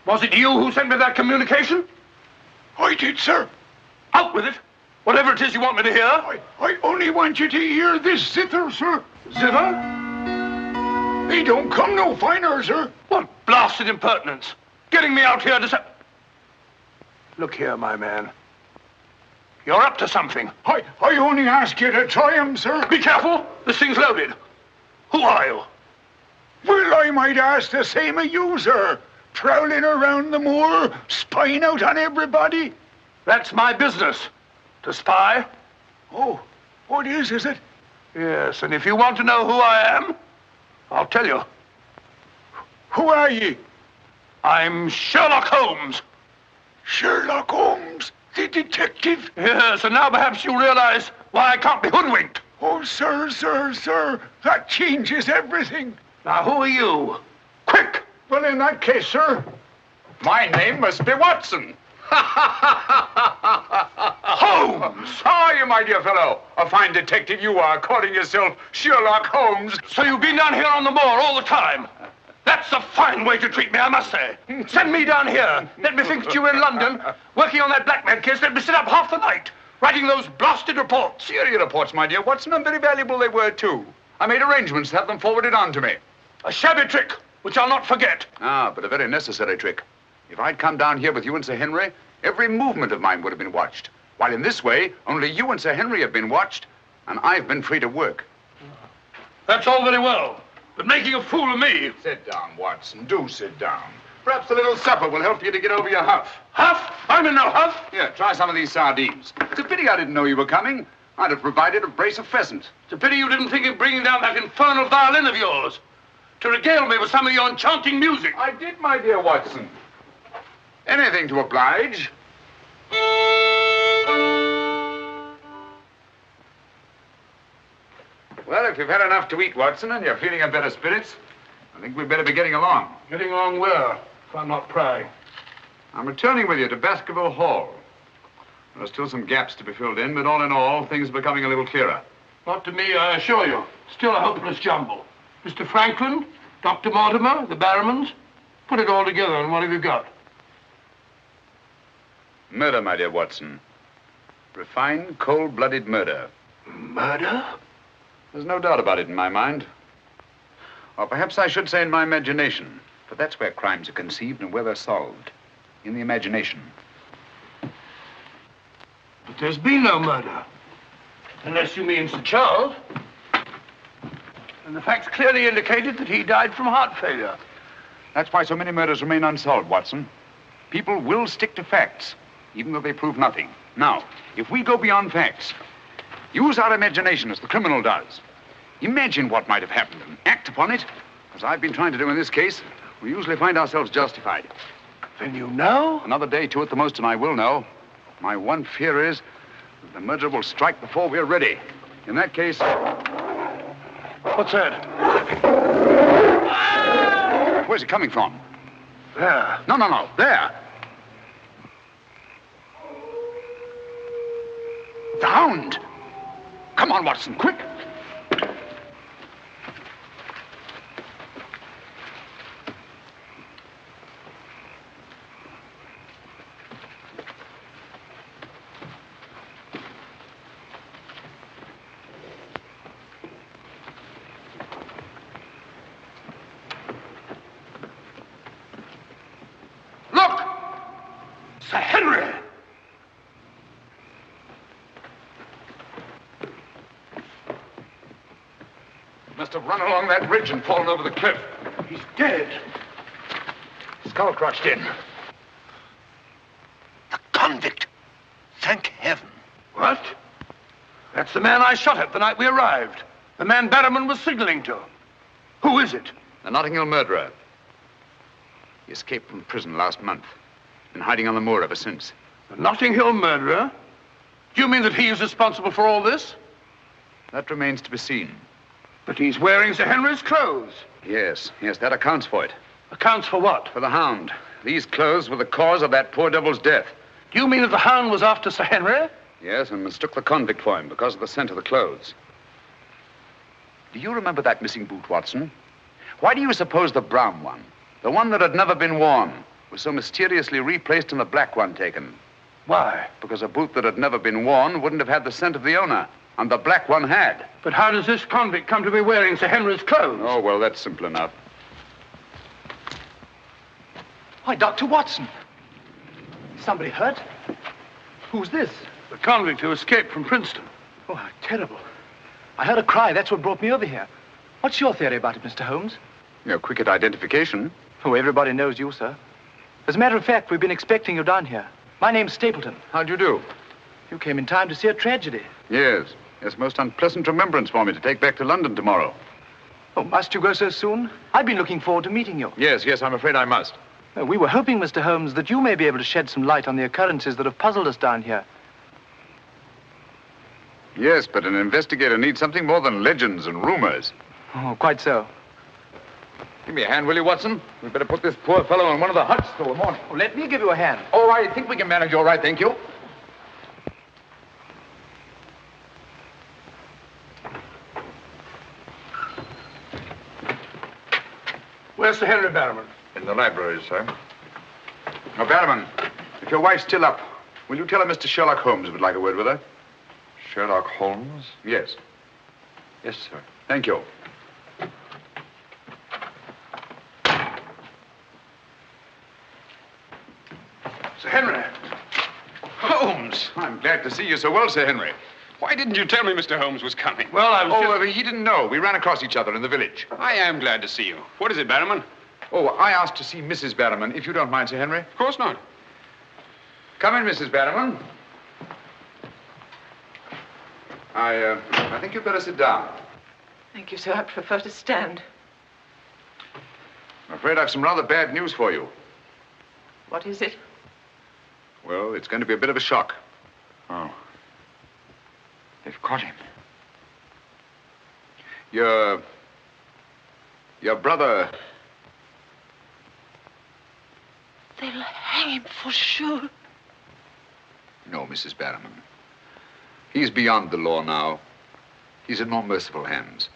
Was it you who sent me that communication? I did, sir. Out with it. Whatever it is you want me to hear. I only want you to hear this zither, sir. Zither? He don't come no finer, sir. What blasted impertinence. Getting me out here to say... Look here, my man. You're up to something. I only ask you to try him, sir. Be careful. This thing's loaded. Who are you? Well, I might ask the same of you, sir. Prowling around the moor, spying out on everybody. That's my business. To spy. Oh, what is it? Yes, and if you want to know who I am, I'll tell you. Who are ye? I'm Sherlock Holmes. Sherlock Holmes, the detective? Yes, and now perhaps you realize why I can't be hoodwinked. Oh, sir, that changes everything. Now, who are you? Quick! Well, in that case, sir, my name must be Watson. Holmes! How are you, my my dear fellow. A fine detective you are, calling yourself Sherlock Holmes. So you've been down here on the moor all the time? That's a fine way to treat me, I must say. Send me down here. Let me think that you were in London, working on that blackmail case. Let me sit up half the night, writing those blasted reports. Serious reports, my dear Watson, and very valuable they were, too. I made arrangements to have them forwarded on to me. A shabby trick, which I'll not forget. Ah, but a very necessary trick. If I'd come down here with you and Sir Henry, every movement of mine would have been watched. While in this way, only you and Sir Henry have been watched, and I've been free to work. That's all very well, but making a fool of me. Sit down, Watson. Do sit down. Perhaps a little supper will help you to get over your huff. Huff? I'm in no huff. Here, try some of these sardines. It's a pity I didn't know you were coming. I'd have provided a brace of pheasant. It's a pity you didn't think of bringing down that infernal violin of yours to regale me with some of your enchanting music. I did, my dear Watson. Anything to oblige. Well, if you've had enough to eat, Watson, and you're feeling in better spirits, I think we'd better be getting along. Getting along where, if I'm not prying? I'm returning with you to Baskerville Hall. There are still some gaps to be filled in, but all in all, things are becoming a little clearer. Not to me, I assure you. Still a hopeless jumble. Mr. Franklin, Dr. Mortimer, the Barrowmans, put it all together, and what have you got? Murder, my dear Watson. Refined, cold-blooded murder. Murder? There's no doubt about it in my mind. Or perhaps I should say in my imagination. For that's where crimes are conceived and where they're solved. In the imagination. But there's been no murder. Unless you mean Sir Charles. And the facts clearly indicated that he died from heart failure. That's why so many murders remain unsolved, Watson. People will stick to facts, even though they prove nothing. Now, if we go beyond facts, use our imagination as the criminal does. Imagine what might have happened and act upon it, as I've been trying to do in this case. We usually find ourselves justified. Then you know? Another day, two at the most, and I will know. My one fear is that the murderer will strike before we're ready. In that case... What's that? Where's it coming from? There. No. There. The Hound. Come on, Watson, quick. Look! Sir Henry! Must have run along that ridge and fallen over the cliff. He's dead. Skull crushed in. The convict. Thank heaven. What? That's the man I shot at the night we arrived. The man Barrowman was signaling to. Who is it? The Notting Hill murderer. He escaped from prison last month. Been hiding on the moor ever since. The Notting Hill murderer? Do you mean that he is responsible for all this? That remains to be seen. But he's wearing Sir Henry's clothes. Yes, that accounts for it. Accounts for what? For the Hound. These clothes were the cause of that poor devil's death. Do you mean that the Hound was after Sir Henry? Yes, and mistook the convict for him because of the scent of the clothes. Do you remember that missing boot, Watson? Why do you suppose the brown one, the one that had never been worn, was so mysteriously replaced in the black one taken? Why? Because a boot that had never been worn wouldn't have had the scent of the owner, and the black one had. But how does this convict come to be wearing Sir Henry's clothes? Oh, well, that's simple enough. Why, Dr. Watson. Somebody hurt? Who's this? The convict who escaped from Princeton. Oh, how terrible. I heard a cry. That's what brought me over here. What's your theory about it, Mr. Holmes? You're quick at identification. Oh, everybody knows you, sir. As a matter of fact, we've been expecting you down here. My name's Stapleton. How'd you do? You came in time to see a tragedy. Yes, most unpleasant remembrance for me to take back to London tomorrow. Oh, must you go so soon? I've been looking forward to meeting you. Yes, I'm afraid I must. We were hoping, Mr. Holmes, that you may be able to shed some light on the occurrences that have puzzled us down here. Yes, but an investigator needs something more than legends and rumors. Oh, quite so. Give me a hand, will you, Watson? We'd better put this poor fellow in one of the huts till the morning. Oh, let me give you a hand. Oh, I think we can manage all right, thank you. Where's Sir Henry Barrowman? In the library, sir. Now, Barrowman, if your wife's still up, will you tell her Mr. Sherlock Holmes would like a word with her? Sherlock Holmes? Yes. Yes, sir. Thank you. Sir Henry. Holmes! I'm glad to see you so well, Sir Henry. Why didn't you tell me Mr. Holmes was coming? Well, I was he didn't know. We ran across each other in the village. I am glad to see you. What is it, Barrowman? Oh, I asked to see Mrs. Barrowman, if you don't mind, Sir Henry. Of course not. Come in, Mrs. Barrowman. I think you'd better sit down. Thank you, sir. I prefer to stand. I'm afraid I've some rather bad news for you. What is it? Well, it's going to be a bit of a shock. Oh. They've caught him. Your brother... They'll hang him for sure. No, Mrs. Barrowman. He's beyond the law now. He's in more merciful hands.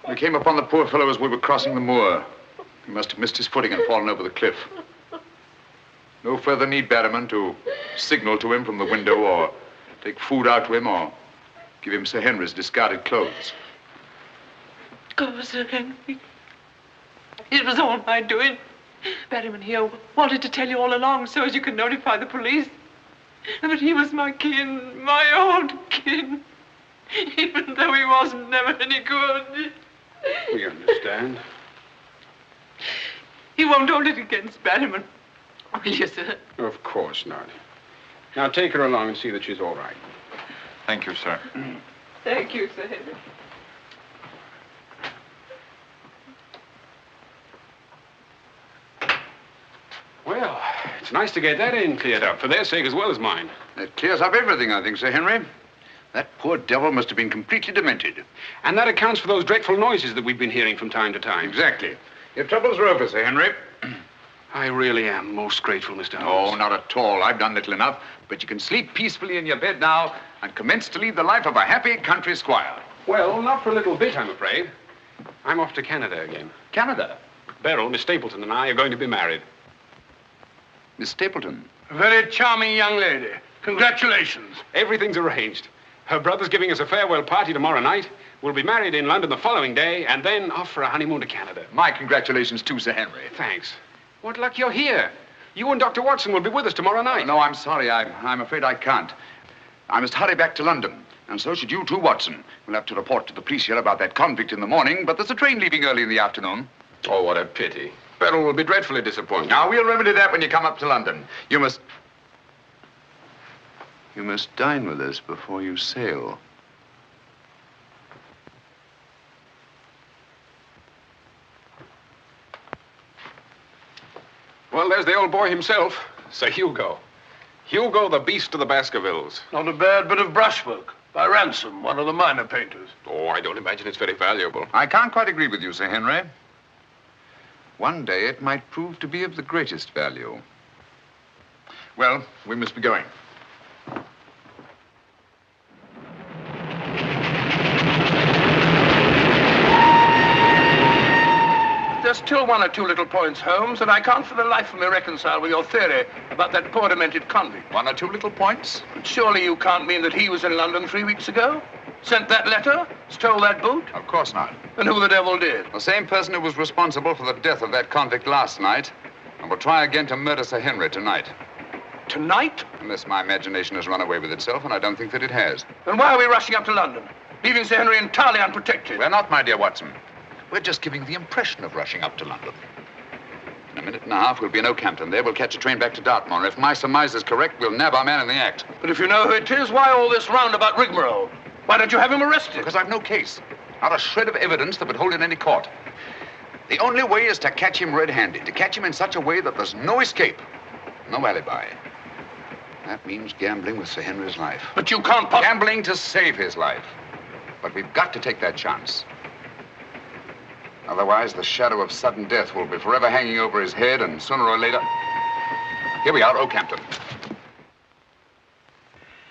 We came upon the poor fellow as we were crossing the moor. He must have missed his footing and fallen over the cliff. No further need, Barrowman, to signal to him from the window or take food out to him or give him Sir Henry's discarded clothes. Oh, Sir Henry. It was all my doing. Barrowman here wanted to tell you all along so as you could notify the police. But he was my kin, my old kin. Even though he wasn't never any good. We understand. He won't hold it against Barrowman, will you, sir? Of course not. Now take her along and see that she's all right. Thank you, sir. Thank you, Sir Henry. Well, it's nice to get that in cleared up, for their sake as well as mine. It clears up everything, I think, Sir Henry. That poor devil must have been completely demented. And that accounts for those dreadful noises that we've been hearing from time to time. Exactly. Your troubles are over, Sir Henry. I really am most grateful, Mr. Holmes. Oh, not at all. I've done little enough. But you can sleep peacefully in your bed now and commence to lead the life of a happy country squire. Well, not for a little bit, I'm afraid. I'm off to Canada again. Canada? Beryl, Miss Stapleton, and I are going to be married. Miss Stapleton? A very charming young lady. Congratulations. Everything's arranged. Her brother's giving us a farewell party tomorrow night. We'll be married in London the following day, and then off for a honeymoon to Canada. My congratulations too, Sir Henry. Thanks. What luck you're here. You and Dr. Watson will be with us tomorrow night. No, I'm sorry. I'm afraid I can't. I must hurry back to London. And so should you too, Watson. We'll have to report to the police here about that convict in the morning, but there's a train leaving early in the afternoon. Oh, what a pity. Beryl will be dreadfully disappointed. Now, we'll remedy that when you come up to London. You must dine with us before you sail. Well, there's the old boy himself, Sir Hugo. Hugo, the beast of the Baskervilles. Not a bad bit of brushwork. By Ransom, one of the minor painters. Oh, I don't imagine it's very valuable. I can't quite agree with you, Sir Henry. One day it might prove to be of the greatest value. Well, we must be going. There's still one or two little points, Holmes, that I can't for the life of me reconcile with your theory about that poor demented convict. One or two little points? But surely you can't mean that he was in London 3 weeks ago? Sent that letter? Stole that boot? Of course not. And who the devil did? The same person who was responsible for the death of that convict last night and will try again to murder Sir Henry tonight. Tonight? Unless my imagination has run away with itself, and I don't think that it has. Then why are we rushing up to London, leaving Sir Henry entirely unprotected? We're not, my dear Watson. We're just giving the impression of rushing up to London. In a minute and a half, we'll be in Oakhampton. There, we'll catch a train back to Dartmoor. If my surmise is correct, we'll nab our man in the act. But if you know who it is, why all this roundabout rigmarole? Why don't you have him arrested? Because I've no case. Not a shred of evidence that would hold in any court. The only way is to catch him red-handed, to catch him in such a way that there's no escape, no alibi. That means gambling with Sir Henry's life. But you can't Gambling to save his life. But we've got to take that chance. Otherwise, the shadow of sudden death will be forever hanging over his head, and sooner or later... Here we are, Oakhampton.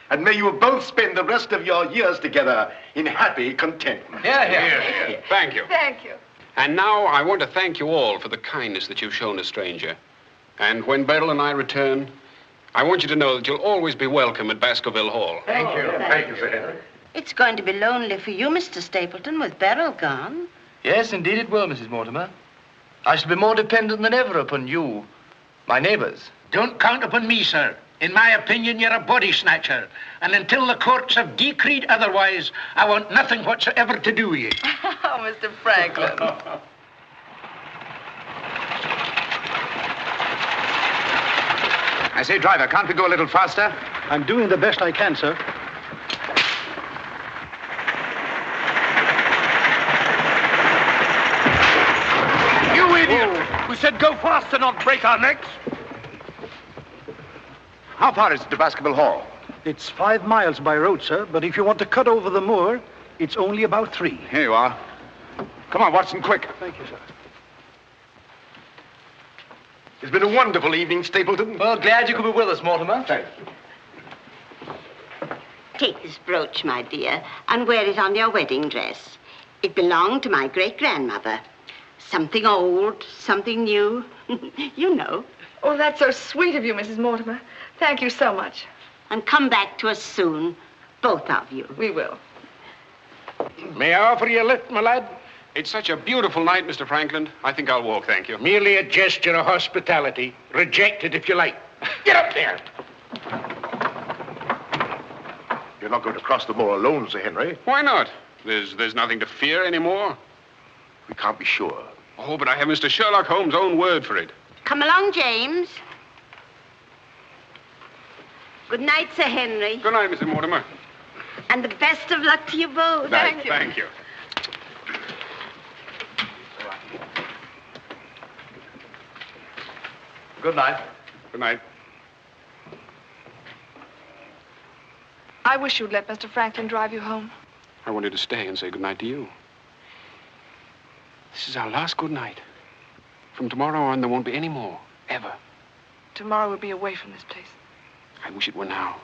And may you both spend the rest of your years together in happy contentment. Here. Thank you. Thank you. And now I want to thank you all for the kindness that you've shown a stranger. And when Beryl and I return, I want you to know that you'll always be welcome at Baskerville Hall. Thank you. Thank you, Sir Henry. It's going to be lonely for you, Mr. Stapleton, with Beryl gone. Yes, indeed it will, Mrs. Mortimer. I shall be more dependent than ever upon you, my neighbors. Don't count upon me, sir. In my opinion, you're a body snatcher. And until the courts have decreed otherwise, I want nothing whatsoever to do with you. Oh, Mr. Franklin. I say, driver, can't we go a little faster? I'm doing the best I can, sir. You idiot! We said go faster, not break our necks. How far is it to Baskerville Hall? It's 5 miles by road, sir, but if you want to cut over the moor, it's only about 3. Here you are. Come on, Watson, quick. Thank you, sir. It's been a wonderful evening, Stapleton. Well, glad you could be with us, Mortimer. Thank you. Take this brooch, my dear, and wear it on your wedding dress. It belonged to my great-grandmother. Something old, something new. You know. Oh, that's so sweet of you, Mrs. Mortimer. Thank you so much. And come back to us soon, both of you. We will. May I offer you a lift, my lad? It's such a beautiful night, Mr. Franklin. I think I'll walk, thank you. Merely a gesture of hospitality. Reject it if you like. Get up there. You're not going to cross the moor alone, Sir Henry. Why not? There's nothing to fear anymore. We can't be sure. Oh, but I have Mr. Sherlock Holmes' own word for it. Come along, James. Good night, Sir Henry. Good night, Mrs. Mortimer. And the best of luck to you both. Thank you. Thank you. Good night. Good night. I wish you'd let Mr. Franklin drive you home. I wanted to stay and say good night to you. This is our last good night. From tomorrow on, there won't be any more, ever. Tomorrow we'll be away from this place. I wish it were now.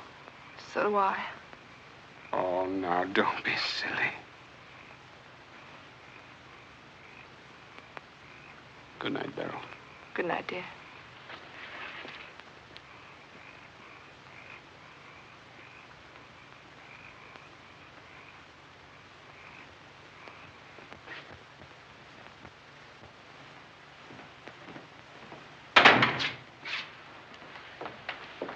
So do I. Oh, now, don't be silly. Good night, Beryl. Good night, dear.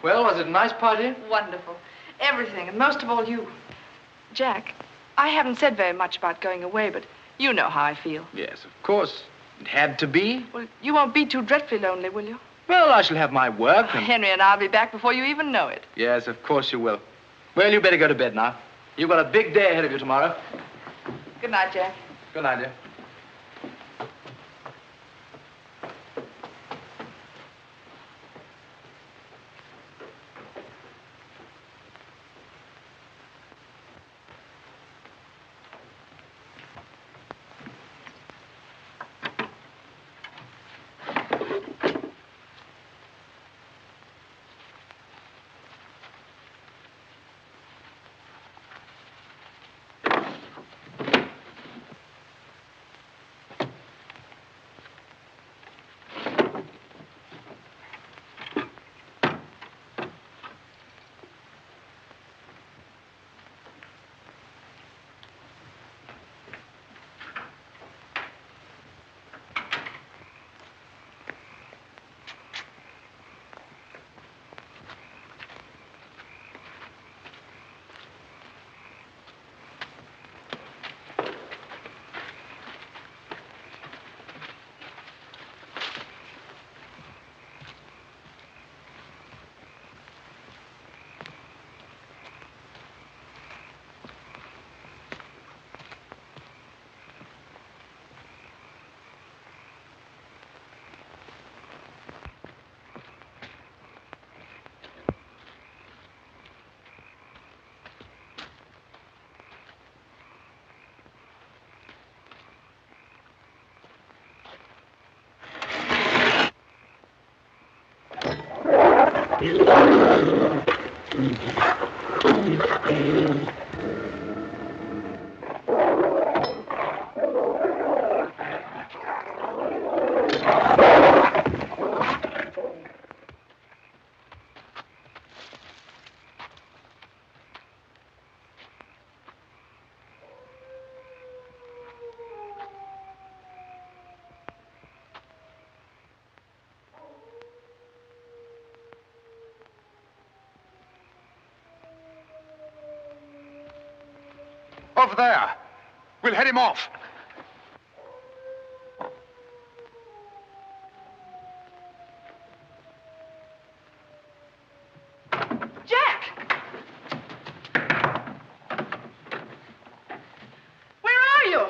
Well, was it a nice party? Wonderful. Everything, and most of all you. Jack, I haven't said very much about going away, but you know how I feel. Yes, of course. It had to be. Well, you won't be too dreadfully lonely, will you? Well, I shall have my work and... Henry and I'll be back before you even know it. Yes, of course you will. Well, you better go to bed now. You've got a big day ahead of you tomorrow. Good night, Jack. Good night, dear. Over there. We'll head him off. Jack! Where are you?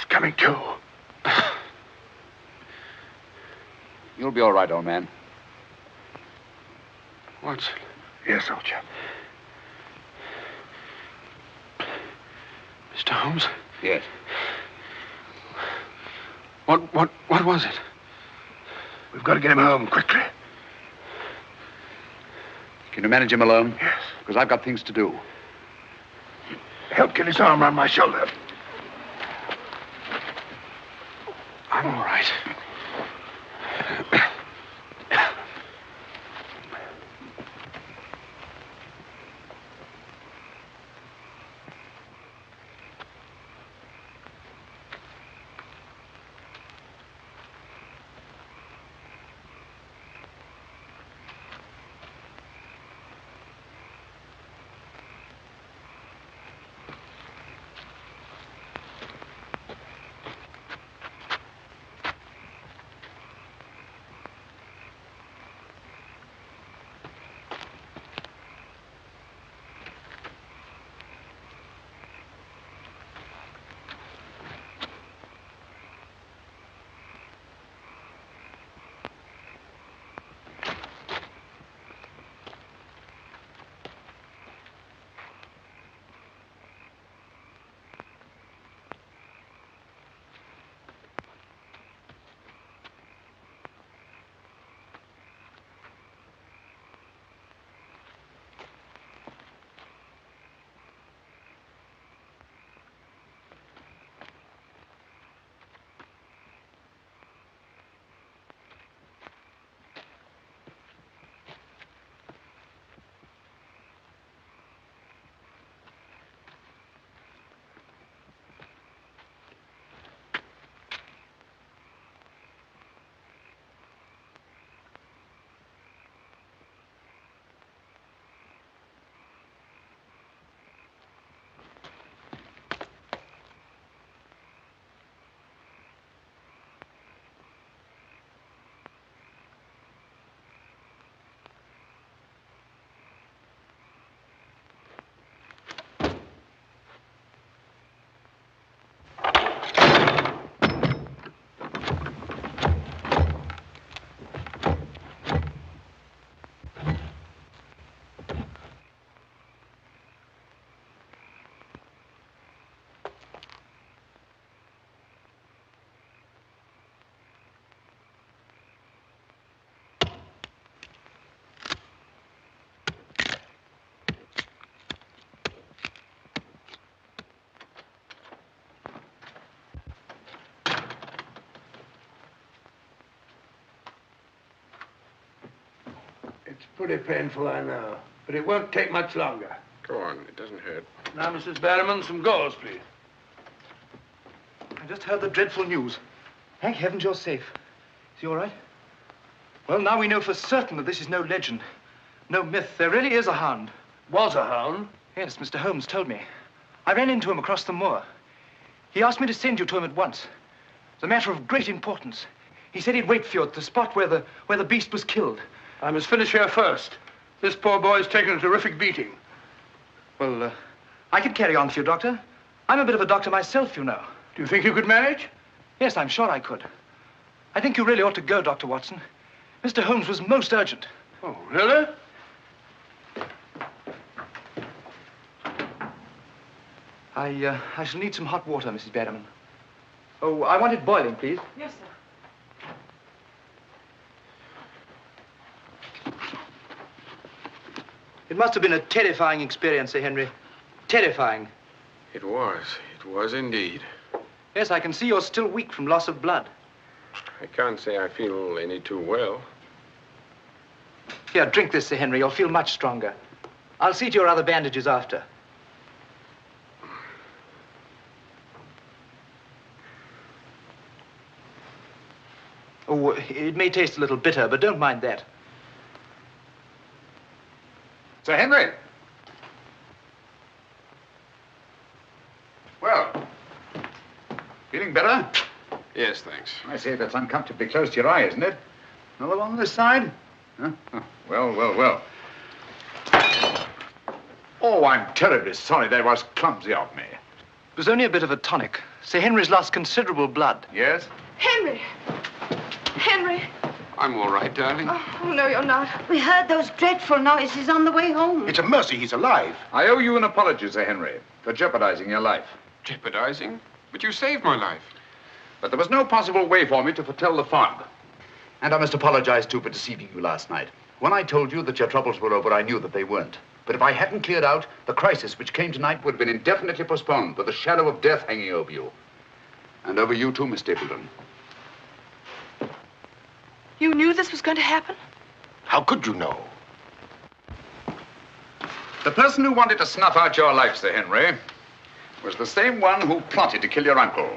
Coming to. You'll be all right, old man. Watson. Yes, old chap. Mr. Holmes? Yes. What was it? We've got to get him home quickly. Can you manage him alone? Yes. Because I've got things to do. Help get his arm around my shoulder. I'm all right. Pretty painful, I know. But it won't take much longer. Go on, it doesn't hurt. Now, Mrs. Barrowman, some gauze, please. I just heard the dreadful news. Thank heavens you're safe. Is he all right? Well, now we know for certain that this is no legend, no myth. There really is a hound. Was a hound? Yes, Mr. Holmes told me. I ran into him across the moor. He asked me to send you to him at once. It's a matter of great importance. He said he'd wait for you at the spot where the beast was killed. I must finish here first. This poor boy's taken a terrific beating. Well, I could carry on for you, Doctor. I'm a bit of a doctor myself, you know. Do you think you could manage? Yes, I'm sure I could. I think you really ought to go, Dr. Watson. Mr. Holmes was most urgent. Oh, really? I shall need some hot water, Mrs. Barrowman. Oh, I want it boiling, please. Yes, sir. It must have been a terrifying experience, Sir Henry. Terrifying. It was. It was indeed. Yes, I can see you're still weak from loss of blood. I can't say I feel any too well. Here, drink this, Sir Henry. You'll feel much stronger. I'll see to your other bandages after. Oh, it may taste a little bitter, but don't mind that. Sir Henry! Well, feeling better? Yes, thanks. I say, that's uncomfortably close to your eye, isn't it? Another one on this side? Huh? Oh, well, well, well. Oh, I'm terribly sorry. That was clumsy of me. It was only a bit of a tonic. Sir Henry's lost considerable blood. Yes? Henry! Henry! I'm all right, darling. Oh, no, you're not. We heard those dreadful noises on the way home. It's a mercy he's alive. I owe you an apology, Sir Henry, for jeopardizing your life. Jeopardizing? But you saved my life. But there was no possible way for me to foretell the fog. And I must apologize, too, for deceiving you last night. When I told you that your troubles were over, I knew that they weren't. But if I hadn't cleared out, the crisis which came tonight would have been indefinitely postponed, with the shadow of death hanging over you. And over you, too, Miss Stapleton. You knew this was going to happen? How could you know? The person who wanted to snuff out your life, Sir Henry, was the same one who plotted to kill your uncle.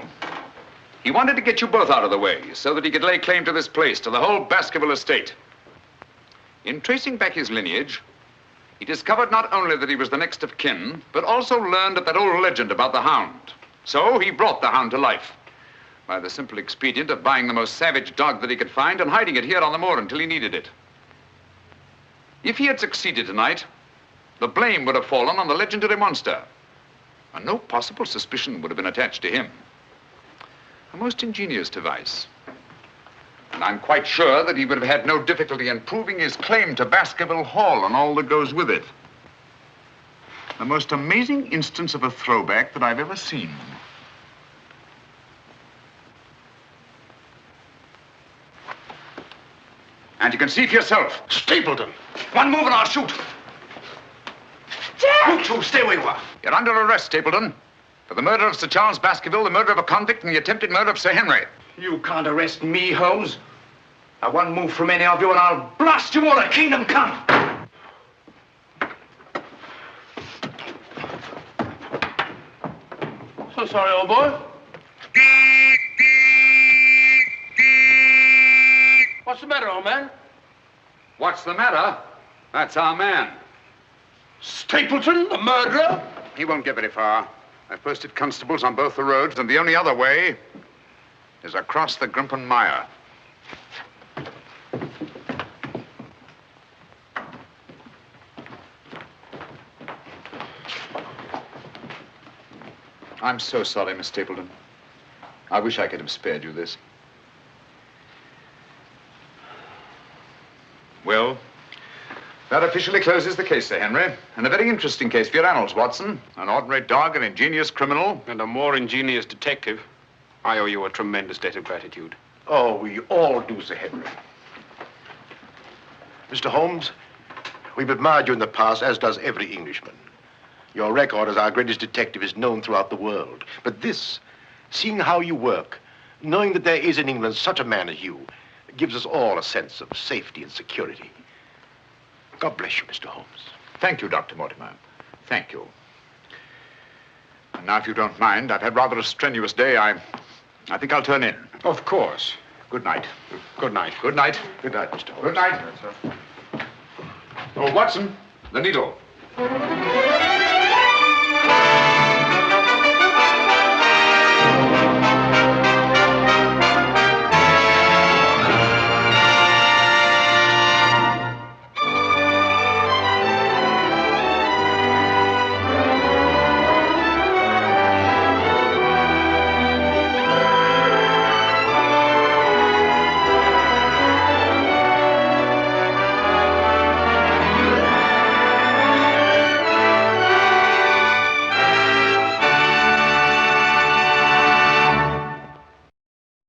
He wanted to get you both out of the way so that he could lay claim to this place, to the whole Baskerville estate. In tracing back his lineage, he discovered not only that he was the next of kin, but also learned of that old legend about the Hound. So he brought the Hound to life by the simple expedient of buying the most savage dog that he could find and hiding it here on the moor until he needed it. If he had succeeded tonight, the blame would have fallen on the legendary monster, and no possible suspicion would have been attached to him. A most ingenious device. And I'm quite sure that he would have had no difficulty in proving his claim to Baskerville Hall and all that goes with it. The most amazing instance of a throwback that I've ever seen. And you can see for yourself. Stapleton! One move and I'll shoot. Jack! You two, stay where you are. You're under arrest, Stapleton. For the murder of Sir Charles Baskerville, the murder of a convict, and the attempted murder of Sir Henry. You can't arrest me, Holmes. Now, one move from any of you and I'll blast you all to kingdom come. So sorry, old boy. What's the matter, old man? What's the matter? That's our man. Stapleton, the murderer? He won't get very far. I've posted constables on both the roads, and the only other way is across the Grimpen Mire. I'm so sorry, Miss Stapleton. I wish I could have spared you this. Well, that officially closes the case, Sir Henry. And a very interesting case for your annals, Watson. An ordinary dog, an ingenious criminal. And a more ingenious detective. I owe you a tremendous debt of gratitude. Oh, we all do, Sir Henry. Mr. Holmes, we've admired you in the past, as does every Englishman. Your record as our greatest detective is known throughout the world. But this, seeing how you work, knowing that there is in England such a man as you, gives us all a sense of safety and security. God bless you, Mr. Holmes. Thank you, Dr. Mortimer. Thank you. And now, if you don't mind, I've had rather a strenuous day. I think I'll turn in. Of course. Good night. Good night. Good night. Good night, Mr. Holmes. Good night. Oh, Watson, the needle.